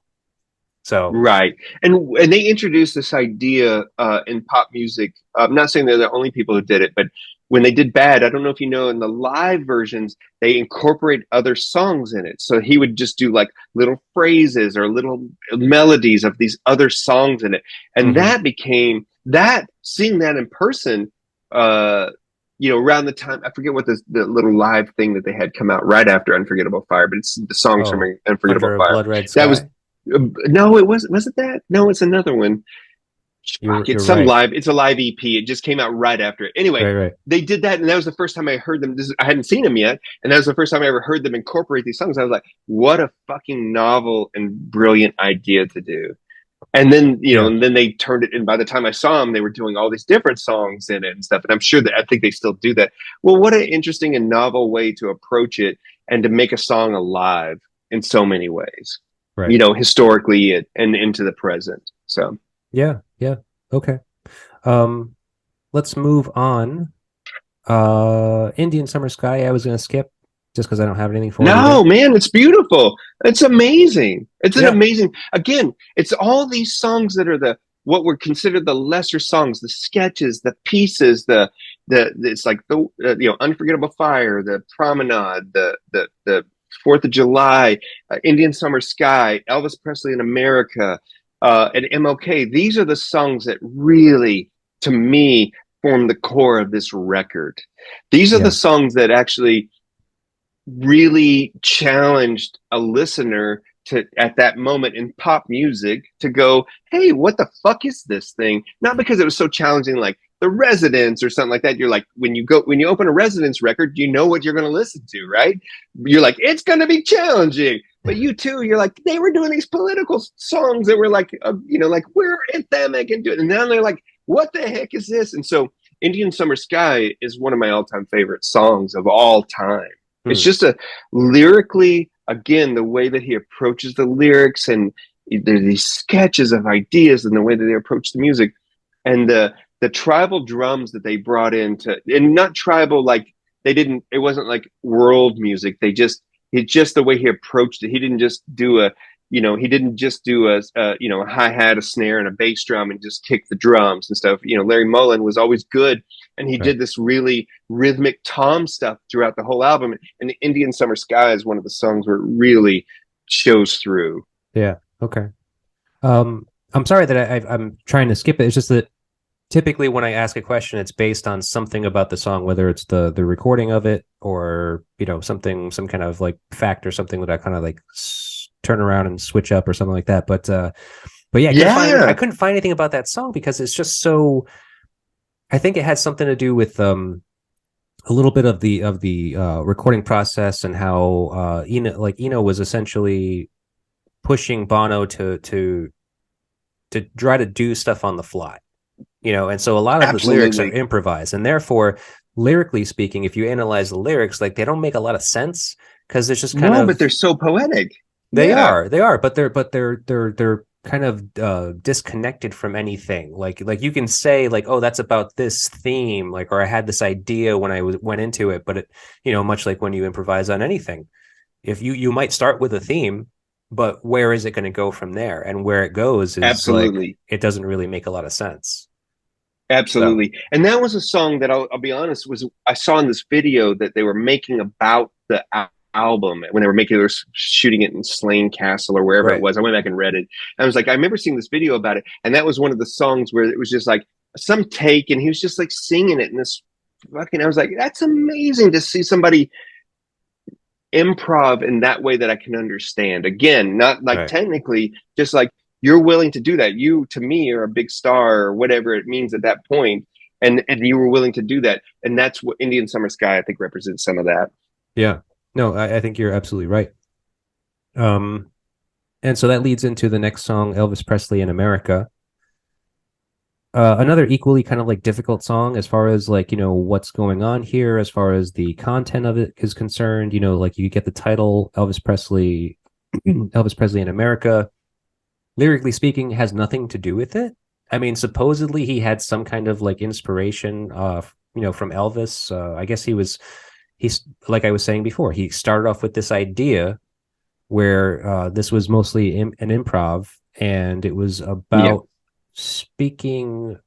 So Right. And they introduced this idea in pop music. I'm not saying they're the only people who did it, but when they did Bad, I don't know if you know, in the live versions, they incorporate other songs in it. So he would just do like little phrases or little melodies of these other songs in it. And mhm. that became that seeing that in person, uh, around the time, I forget what the little live thing that they had come out right after Unforgettable Fire, but it's the songs from Oh, Unforgettable Under a Fire. Blood Red That was Sky. no, it wasn't. Was it that? No, it's another one. Fuck, You're it's some right. live. It's a live EP. It just came out right after it. Anyway, Right. they did that, and that was the first time I heard them. I hadn't seen them yet, and that was the first time I ever heard them incorporate these songs. I was like, "What a fucking novel and brilliant idea to do!" And then, Yeah. and then they turned it. And by the time I saw them, they were doing all these different songs in it and stuff. And I'm sure that I think they still do that. Well, what an interesting and novel way to approach it and to make a song alive in so many ways. Right. Historically and into the present. So Yeah. Yeah. Okay. Um, let's move on. Indian Summer Sky, I was gonna skip just because I don't have anything for it no, either. man, it's beautiful. It's amazing. It's an Yeah. amazing. Again, it's all these songs that are the what were considered the lesser songs, the sketches, the pieces, the it's like the Unforgettable Fire, the Promenade, the Fourth of July, Indian Summer Sky, Elvis Presley in America, and MLK. These are the songs that really, to me, form the core of this record. These are the Yeah. songs that actually really challenged a listener to at that moment in pop music to go, hey, what the fuck is this thing? Not because it was so challenging like the Residents or something like that. You're like, when you open a Residents record, you know what you're going to listen to, right? You're like, it's going to be challenging. But U2, you're like, they were doing these political songs that were like, like we're anthemic and do it. And now they're like, what the heck is this? And so Indian Summer Sky is one of my all-time favorite songs of all time. It's Hmm. just a lyrically, again, the way that he approaches the lyrics and these sketches of ideas and the way that they approach the music and the tribal drums that they brought into, and not tribal like it wasn't like world music. It's just the way he approached it. He didn't just do a hi hat, a snare, and a bass drum and just kick the drums and stuff. Larry Mullen was always good, and he Right. did this really rhythmic tom stuff throughout the whole album. And Indian Summer Sky is one of the songs where it really shows through. Yeah. Okay. I'm sorry that I'm trying to skip it. It's just that typically when I ask a question, it's based on something about the song, whether it's the recording of it or some kind of like fact or something that I kind of like turn around and switch up or something like that. But yeah, I Yeah. couldn't find anything about that song because it's just so. I think it had something to do with a little bit of the recording process and how Eno was essentially pushing Bono to try to do stuff on the fly, and so a lot of the lyrics are Absolutely. improvised, and therefore lyrically speaking, if you analyze the lyrics, like they don't make a lot of sense because it's just kind No, but of they're so poetic. they Yeah. are but they're kind of disconnected from anything. Like you can say like, oh, that's about this theme, like, or I had this idea when I went into it, but it much like when you improvise on anything, if you might start with a theme, but where is it going to go from there? And where it goes is like Absolutely. it doesn't really make a lot of sense. So Absolutely. And that was a song that I'll be honest was I saw in this video that they were making about the album when they were shooting it in Slane Castle or wherever it right. was. I went back and read it. And I was like, I remember seeing this video about it. And that was one of the songs where it was just like some take and he was just like singing it in this I was like, that's amazing to see somebody improv in that way that I can understand. Again, not like Right. technically, just like you're willing to do that. You, to me, are a big star or whatever it means at that point, and you were willing to do that. And that's what Indian Summer Sky, I think, represents some of that. Yeah. No, I think you're absolutely right. Um, and so that leads into the next song, Elvis Presley in America. Another equally kind of like difficult song as far as like, what's going on here, as far as the content of it is concerned. Like you get the title Elvis Presley, Elvis Presley in America. Lyrically speaking, has nothing to do with it. I mean, supposedly he had some kind of like inspiration, from Elvis. I guess he's like I was saying before, he started off with this idea where this was mostly an improv, and it was Yeah. about speaking.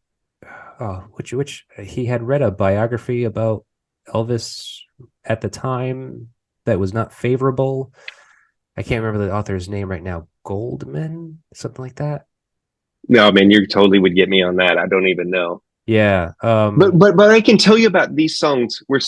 Which he had read a biography about Elvis at the time that was not favorable. I can't remember the author's name right now. Goldman, something like that. No, man, you totally would get me on that. I don't even know. Yeah. But I can tell you about these songs were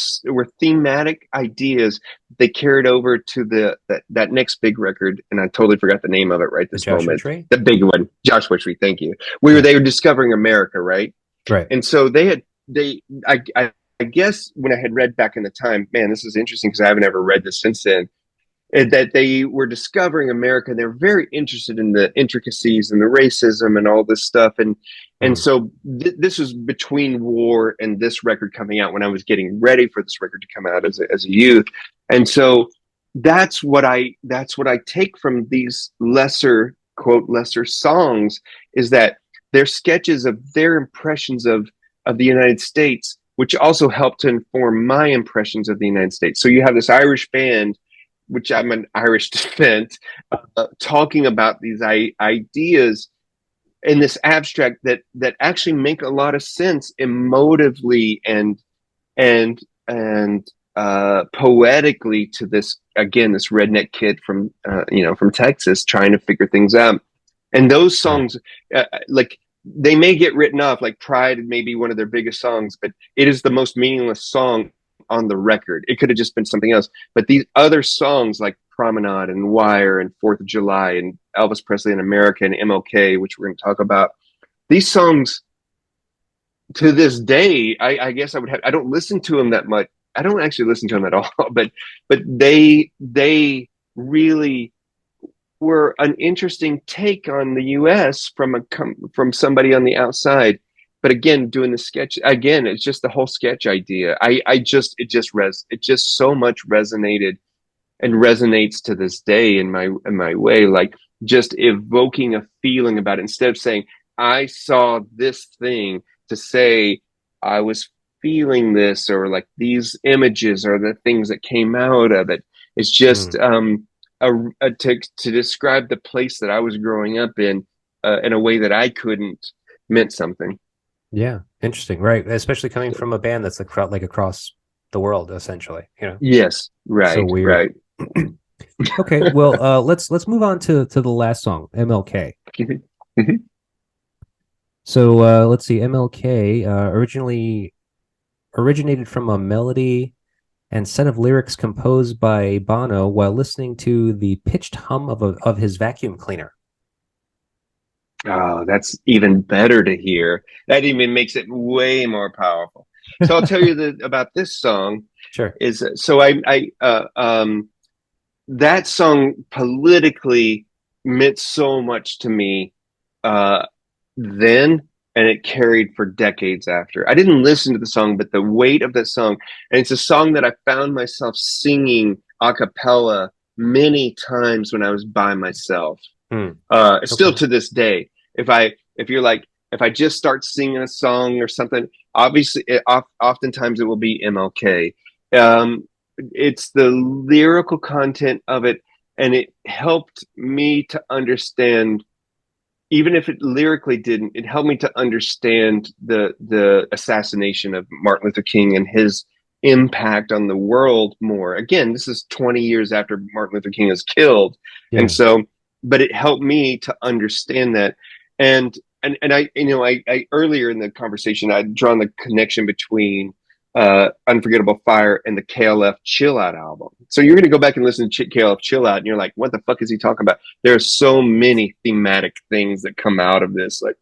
thematic ideas. They carried over to that next big record, and I totally forgot the name of it right The this Joshua moment. Tree. The big one, Joshua Tree. Thank you. Yeah. They were discovering America, right? Right. And so I guess when I had read back in the time, man, this is interesting because I haven't ever read this since then. That they were discovering America. They're very interested in the intricacies and the racism and all this stuff. And Mm. so this was between war and this record coming out when I was getting ready for this record to come out as a youth. And so that's what I take from these lesser songs, is that they're sketches of their impressions of the United States, which also help to inform my impressions of the United States. So you have this Irish band, which I'm an Irish descent, talking about these ideas in this abstract that actually make a lot of sense emotively and poetically to this, again, this redneck kid from Texas trying to figure things out. And those Right. songs, like, they may get written off, like Pride may be one of their biggest songs, but it is the most meaningless song on the record. It could have just been something else. But these other songs like Promenade and Wire and 4th of July and Elvis Presley in America and MLK, which we're going to talk about, these songs to this day, I guess I don't listen to them that much. I don't actually listen to them at all, but they really were an interesting take on the U.S. from somebody on the outside. But again, doing the sketch again, it's just the whole sketch idea. It just so much resonated and resonates to this day in my way. Like, just evoking a feeling about it instead of saying I saw this thing, to say I was feeling this, or like these images are the things that came out of it. It's just Mm. to describe the place that I was growing up in a way that I couldn't, meant something. Yeah. Interesting. Right. Especially coming from a band that's like across the world, essentially. Yes, So right, weird. right. Okay. Well, let's move on to the last song, MLK. Mhm. So let's see. MLK originally originated from a melody and set of lyrics composed by Bono while listening to the pitched hum of his vacuum cleaner. Oh, that's even better to hear. That even makes it way more powerful. So I'll tell you about this song. Sure. Is so that song politically meant so much to me then, and it carried for decades after. I didn't listen to the song, but the weight of the song, and it's a song that I found myself singing a cappella many times when I was by myself. Still Okay. to this day, if I just start singing a song or something, obviously, oftentimes it will be MLK. It's the lyrical content of it, and it helped me to understand. Even if it lyrically didn't, it helped me to understand the assassination of Martin Luther King and his impact on the world more. Again, this is 20 years after Martin Luther King is killed, Yeah. and so, but it helped me to understand that. And I earlier in the conversation, I'd drawn the connection between Unforgettable Fire and the KLF Chill Out album. So you're going to go back and listen to KLF Chill Out, and you're like, what the fuck is he talking about? There are so many thematic things that come out of this. Like,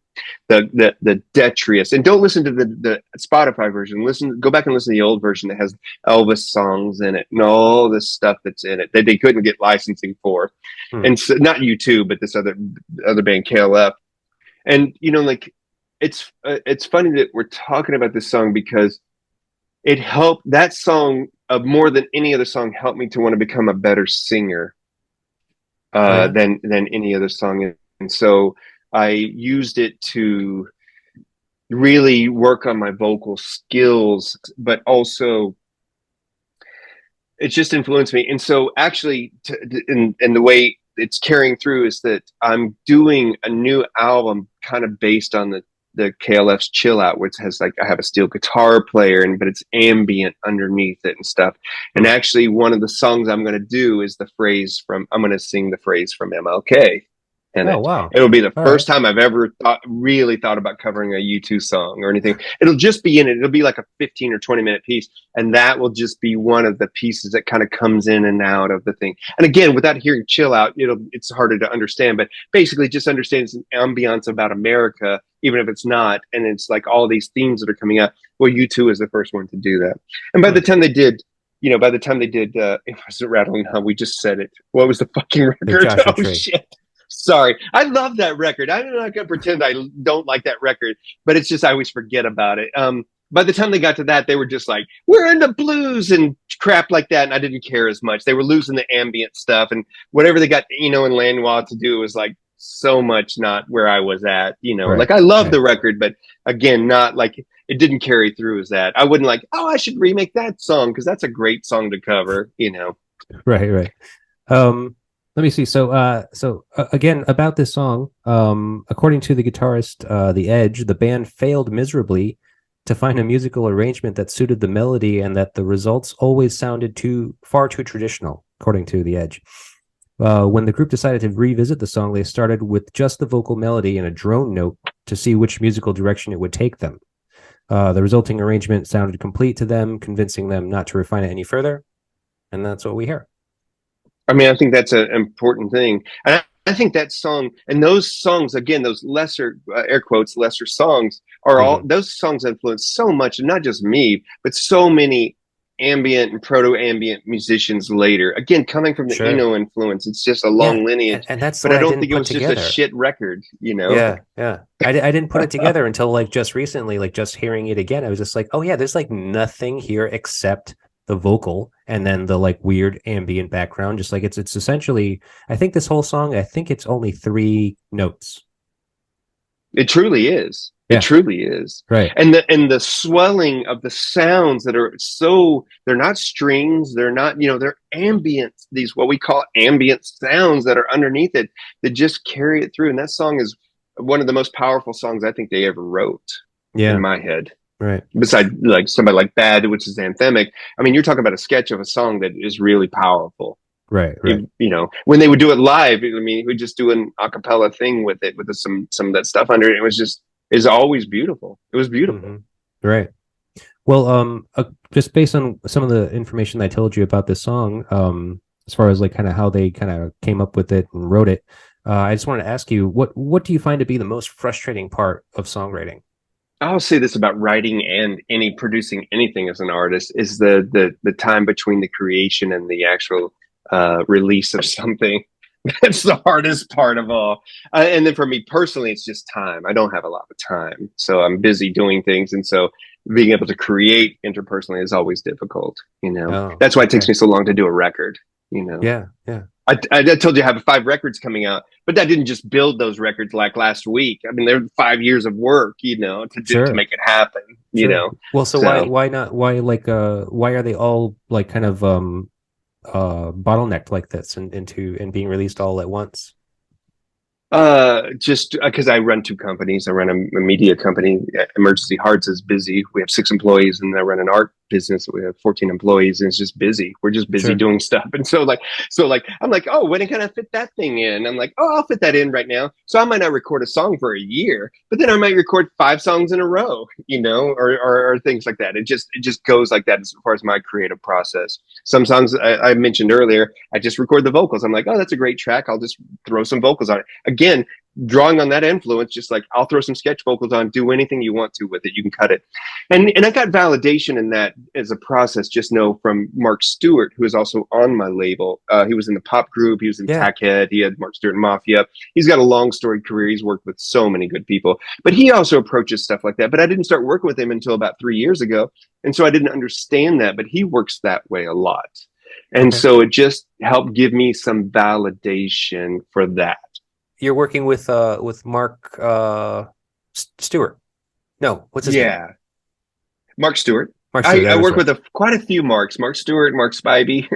the detritus. And don't listen to the Spotify version. Go back and listen to the old version that has Elvis songs in it and all this stuff that's in it that they couldn't get licensing for. And so, not U2, but this other band, KLF. And like it's funny that we're talking about this song because it helped. That song, more than any other song, helped me to want to become a better singer than any other song. And so I used it to really work on my vocal skills, but also it just influenced me. And so actually, and the way it's carrying through is that I'm doing a new album kind of based on the KLF's Chill Out, which has I have a steel guitar player, but it's ambient underneath it and stuff. And actually, one of the songs I'm going to do is I'm going to sing the phrase from MLK. And wow. It'll be the first time I've ever really thought about covering a U2 song or anything. It'll just be in it. It'll be like a 15 or 20-minute piece. And that will just be one of the pieces that kind of comes in and out of the thing. And again, without hearing Chill Out, it's harder to understand. But basically, just understand it's an ambiance about America, even if it's not. And it's like all these themes that are coming out. Well, U2 is the first one to do that. And by the time they did, it wasn't Rattling Hum. We just said it. What was the fucking record? Oh, shit. Sorry. I love that record. I'm not going to pretend I don't like that record, but it's just I always forget about it. By the time they got to that, they were just like, we're into blues and crap like that, and I didn't care as much. They were losing the ambient stuff, and whatever they got, and Lanois to do was like so much not where I was at, Like I love the record, but again, not like it didn't carry through as that. I wouldn't like, I should remake that song because that's a great song to cover, Right. Let me see. So again, about this song, according to the guitarist, The Edge, the band failed miserably to find a musical arrangement that suited the melody, and that the results always sounded far too traditional, according to The Edge. When the group decided to revisit the song, they started with just the vocal melody and a drone note to see which musical direction it would take them. The resulting arrangement sounded complete to them, convincing them not to refine it any further, and that's what we hear. I mean, I think that's an important thing. And I think that song and those songs, again, those lesser, air quotes, lesser songs are all, those songs influence so much, and not just me, but so many ambient and proto-ambient musicians later. Again, coming from the Eno influence, it's just a long lineage. And that's but I don't think it was just a shit record, Yeah. I didn't put it together until like just recently, like just hearing it again. I was just like, oh yeah, there's like nothing here except the vocal and then the like weird ambient background. Just like it's essentially, I think this whole song, I think it's only 3 notes. It truly is. It truly is. Right. And the swelling of the sounds that are they're not strings, they're not, they're ambient, these what we call ambient sounds that are underneath it that just carry it through. And that song is one of the most powerful songs I think they ever wrote in my head. Right. Besides like somebody like Bad, which is anthemic. I mean, you're talking about a sketch of a song that is really powerful. Right. When they would do it live, I mean, he would just do an a cappella thing with it, with some of that stuff under it. It was just, is always beautiful. It was beautiful. Mm-hmm. Right. Well, just based on some of the information I told you about this song, as far as like kind of how they kind of came up with it and wrote it, I just wanted to ask you, what do you find to be the most frustrating part of songwriting? I'll say this about writing and producing anything as an artist is the time between the creation and the actual release of something. That's the hardest part of all. And then for me personally, it's just time. I don't have a lot of time, so I'm busy doing things, and so being able to create interpersonally is always difficult. That's why it takes me so long to do a record. Yeah. I told you I have 5 records coming out, but that didn't just build those records like last week. I mean, they're 5 years of work, to make it happen. Well, so why not? Why why are they all like kind of bottlenecked like this and being released all at once? Just because I run 2 companies. I run a media company. Emergency Hearts is busy. We have 6 employees, and I run an art business. We have 14 employees, and it's just busy. We're just busy doing stuff. And so I'm like, oh, when can I fit that thing in? I'm like, oh, I'll fit that in right now. So I might not record a song for a year, but then I might record 5 songs in a row, or things like that. It just goes like that as far as my creative process. Some songs I mentioned earlier, I just record the vocals. I'm like, oh, that's a great track. I'll just throw some vocals on it. Again, drawing on that influence, just like I'll throw some sketch vocals on, do anything you want to with it, you can cut it. And I got validation in that as a process, just know from Mark Stewart, who is also on my label. He was in the pop group, he was in Yeah. Tackhead, he had Mark Stewart and Mafia. He's got a long storied career, he's worked with so many good people, but he also approaches stuff like that. But I didn't start working with him until about 3 years ago, and so I didn't understand that, but he works that way a lot. And Okay. so it just helped give me some validation for that. You're working with Mark Stewart. No, what's his name? Yeah. Mark Stewart. Mark Stewart. I That was work right. with quite a few Marks. Mark Stewart, Mark Spivey.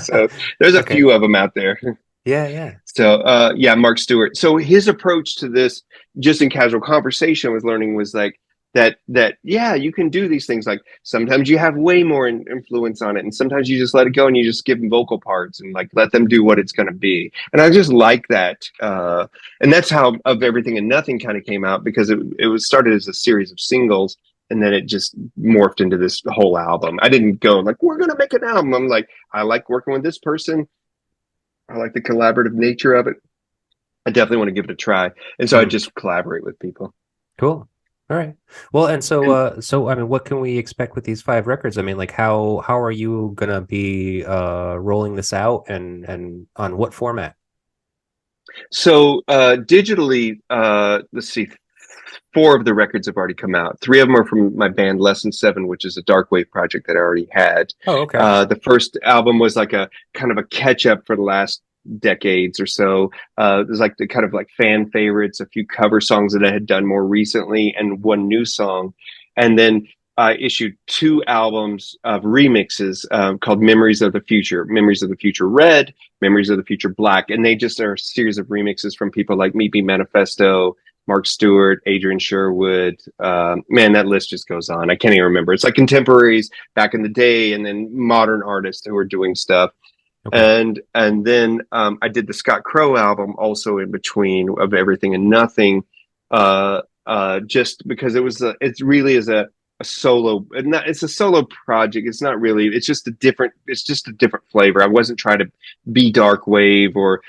So there's a Okay. few of them out there. Yeah, yeah. So yeah, Mark Stewart. So his approach to this, just in casual conversation with learning, was like that yeah, you can do these things. Like sometimes you have way more influence on it, and sometimes you just let it go and you just give them vocal parts and like let them do what it's going to be. And I just like that. And that's how Of Everything and Nothing kind of came out, because it was started as a series of singles, and then it just morphed into this whole album. I didn't go like, we're going to make an album. I'm like, I like working with this person. I like the collaborative nature of it. I definitely want to give it a try. And so I just collaborate with people. Cool. All right. Well, and so I mean, what can we expect with these 5 records? I mean, like how are you gonna be rolling this out, and on what format? So digitally, let's see, 4 of the records have already come out. 3 of them are from my band Lesson 7, which is a dark wave project that I already had. Oh, okay. The first album was like a kind of a catch up for the last decades or so. There's like the kind of like fan favorites, a few cover songs that I had done more recently, and 1 new song. And then I issued 2 albums of remixes called Memories of the Future Red, Memories of the Future Black. And they just are a series of remixes from people like Meet Me Manifesto, Mark Stewart, Adrian Sherwood. Man, that list just goes on. I can't even remember. It's like contemporaries back in the day, and then modern artists who are doing stuff. Okay. And then I did the Scott Crow album also in between, Of Everything and Nothing, just because it really is a solo. It's a solo project. It's not really. It's just a different flavor. I wasn't trying to be dark wave or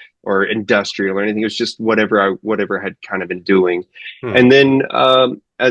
industrial or anything. It was just whatever I had kind of been doing. And then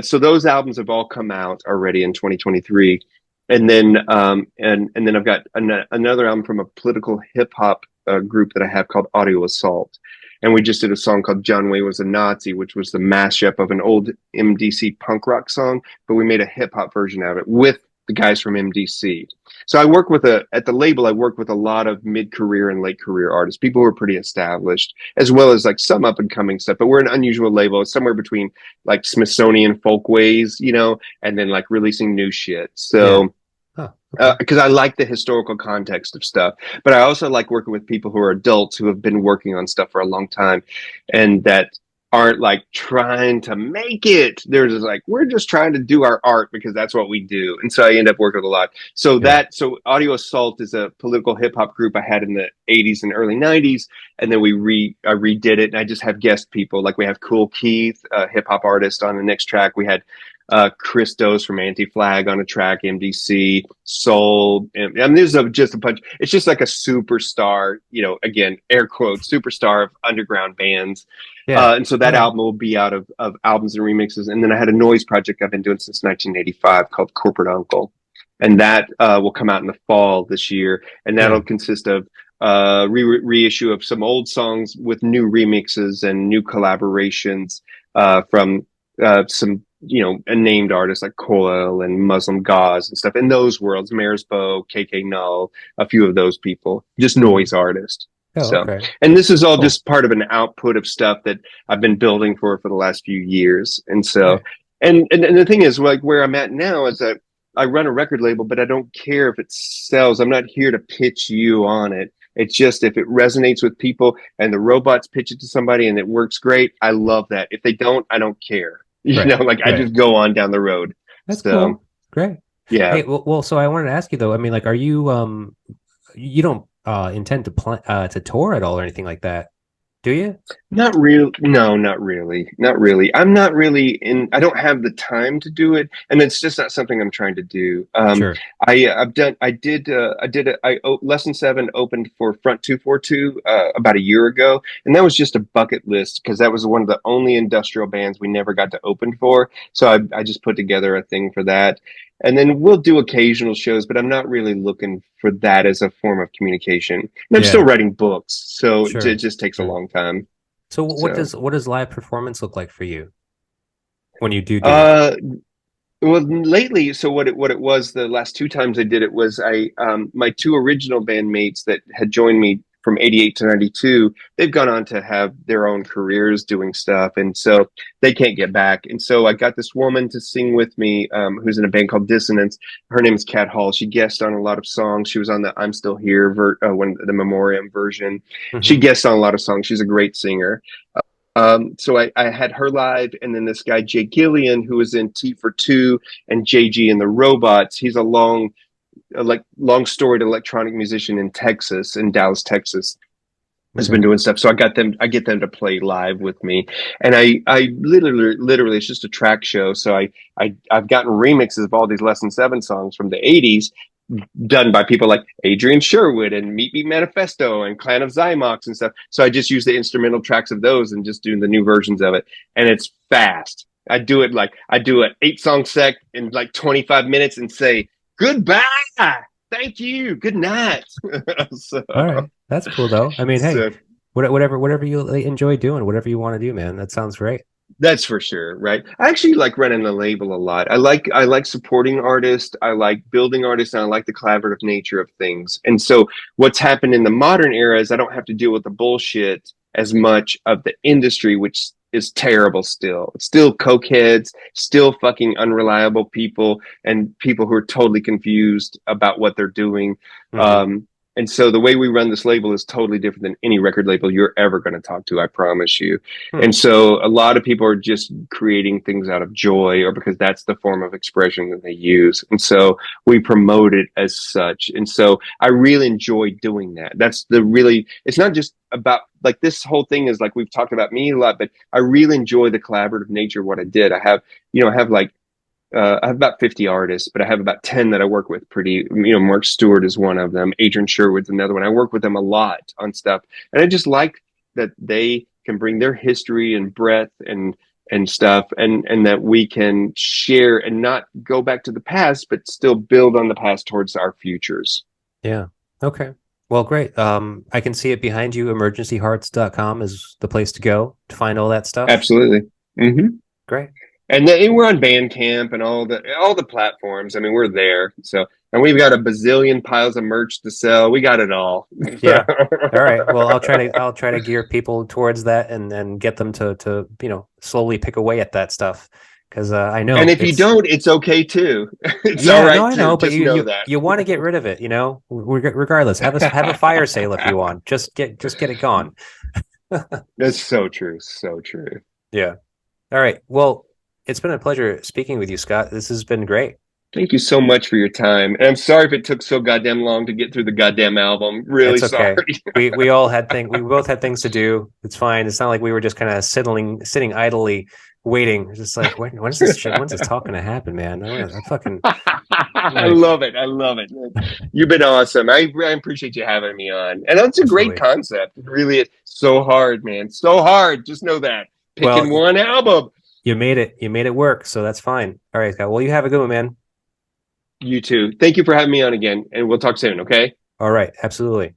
so those albums have all come out already in 2023. And then and then I've got another album from a political hip hop group that I have called Audio Assault. And we just did a song called John Wayne Was a Nazi, which was the mashup of an old MDC punk rock song, but we made a hip hop version of it with the guys from MDC. So I work at the label, I work with a lot of mid-career and late career artists, people who are pretty established, as well as like some up and coming stuff. But we're an unusual label. It's somewhere between like Smithsonian Folkways, and then like releasing new shit. So, Yeah. Oh, okay. because I like the historical context of stuff, but I also like working with people who are adults who have been working on stuff for a long time, and that aren't like trying to make it. They're just like, we're just trying to do our art because that's what we do. And so I end up working with a lot. So so Audio Assault is a political hip hop group I had in the 80s and early 90s. And then I redid it, and I just have guest people. Like we have Cool Keith, a hip hop artist, on the next track. We had Christos from Anti-Flag on a track, MDC, Soul. And there's just a bunch. It's just like a superstar, again, air quotes, superstar of underground bands. Yeah. And so that album will be out of albums and remixes. And then I had a noise project I've been doing since 1985 called Corporate Uncle. And that will come out in the fall this year. And that'll consist of reissue of some old songs with new remixes and new collaborations from some named artists like Coil and Muslim Gauze and stuff in those worlds, Mares Bow, KK Null, a few of those people, just noise artists. Oh, So, okay. and this is all just part of an output of stuff that I've been building for the last few years. And so, and the thing is, like, where I'm at now is that I run a record label, but I don't care if it sells. I'm not here to pitch you on it. It's just if it resonates with people and the robots pitch it to somebody and it works great, I love that. If they don't, I don't care. I just go on down the road. That's cool. Great. Yeah. Hey, well, so I wanted to ask you though. I mean, like, are you you don't intend to to tour at all or anything like that, do you? Not real. No, not really. Not really. I'm not really in. I don't have the time to do it, and it's just not something I'm trying to do. Sure. I've done. I did. I did. Lesson Seven opened for Front 242 about a year ago, and that was just a bucket list because that was one of the only industrial bands we never got to open for. So I just put together a thing for that, and then we'll do occasional shows, but I'm not really looking for that as a form of communication. And I'm still Yeah. writing books, so it Sure. just takes a Sure. long time. So So. what does live performance look like for you when you do it? Uh, well, lately, so what it was the last two times I did it was my two original bandmates that had joined me from 88 to 92, they've gone on to have their own careers doing stuff, and so they can't get back. And so I got this woman to sing with me, who's in a band called Dissonance. Her name is Kat Hall. She guested on a lot of songs. She was on the I'm Still Here when the Memoriam version. She Hmm. guests on a lot of songs. She's a great singer. So I had her live, and then this guy Jay Gillian, who was in T for Two and JG and the Robots. He's a long storied electronic musician in Texas, in Dallas, Texas. Has Okay. been doing stuff. So I get them to play live with me, and I literally it's just a track show. So I've gotten remixes of all these Lesson Seven songs from the '80s done by people like Adrian Sherwood and Meet Me Manifesto and Clan of Zymox and stuff. So I just use the instrumental tracks of those and just doing the new versions of it. And it's fast. I do an 8 song set in like 25 minutes and say, goodbye. Thank you. Good night. so, All right. That's cool though. I mean, hey, so whatever you enjoy doing, whatever you want to do, man. That sounds great. That's for sure, right? I actually like running the label a lot. I like supporting artists, I like building artists, and I like the collaborative nature of things. And so what's happened in the modern era is I don't have to deal with the bullshit as much of the industry, which is terrible still. It's still cokeheads, still fucking unreliable people, and people who are totally confused about what they're doing. Hmm. Um, and so the way we run this label is totally different than any record label you're ever going to talk to, I promise you. Hmm. And so a lot of people are just creating things out of joy or because that's the form of expression that they use. And so we promote it as such. And so I really enjoy doing that. It's not just about like this whole thing is like we've talked about me a lot, but I really enjoy the collaborative nature of what I did. I have about 50 artists, but I have about 10 that I work with Mark Stewart is one of them. Adrian Sherwood's another one. I work with them a lot on stuff. And I just like that they can bring their history and breadth and stuff and that we can share and not go back to the past, but still build on the past towards our futures. Yeah. Okay. Well, great. I can see it behind you. Emergencyhearts.com is the place to go to find all that stuff. Absolutely. Hmm. Great. And then we're on Bandcamp and all the platforms. I mean, we're there. So, and we've got a bazillion piles of merch to sell. We got it all. Yeah. All right. Well, I'll try to gear people towards that and get them to slowly pick away at that stuff because I know And if you it's don't, it's okay too. It's all yeah, right no, I too. know, but Just know that. you want to get rid of it, regardless. Have a fire sale if you want. Just get it gone. That's so true. So true. Yeah. All right. Well, it's been a pleasure speaking with you, Scott. This has been great. Thank you so much for your time. And I'm sorry if it took so goddamn long to get through the goddamn album. Really It's okay. sorry. We both had things to do. It's fine. It's not like we were just kind of sitting idly waiting. It's just like when's this talking to happen, man? I fucking I like love it. I love it. You've been awesome. I appreciate you having me on. And that's a great absolutely. concept. It really is so hard, man. So hard. Just know that. Well, Picking one album. you made it. You made it work, so that's fine. All right, Scott. Well, you have a good one, man. You too. Thank you for having me on again. And we'll talk soon, okay? All right, absolutely.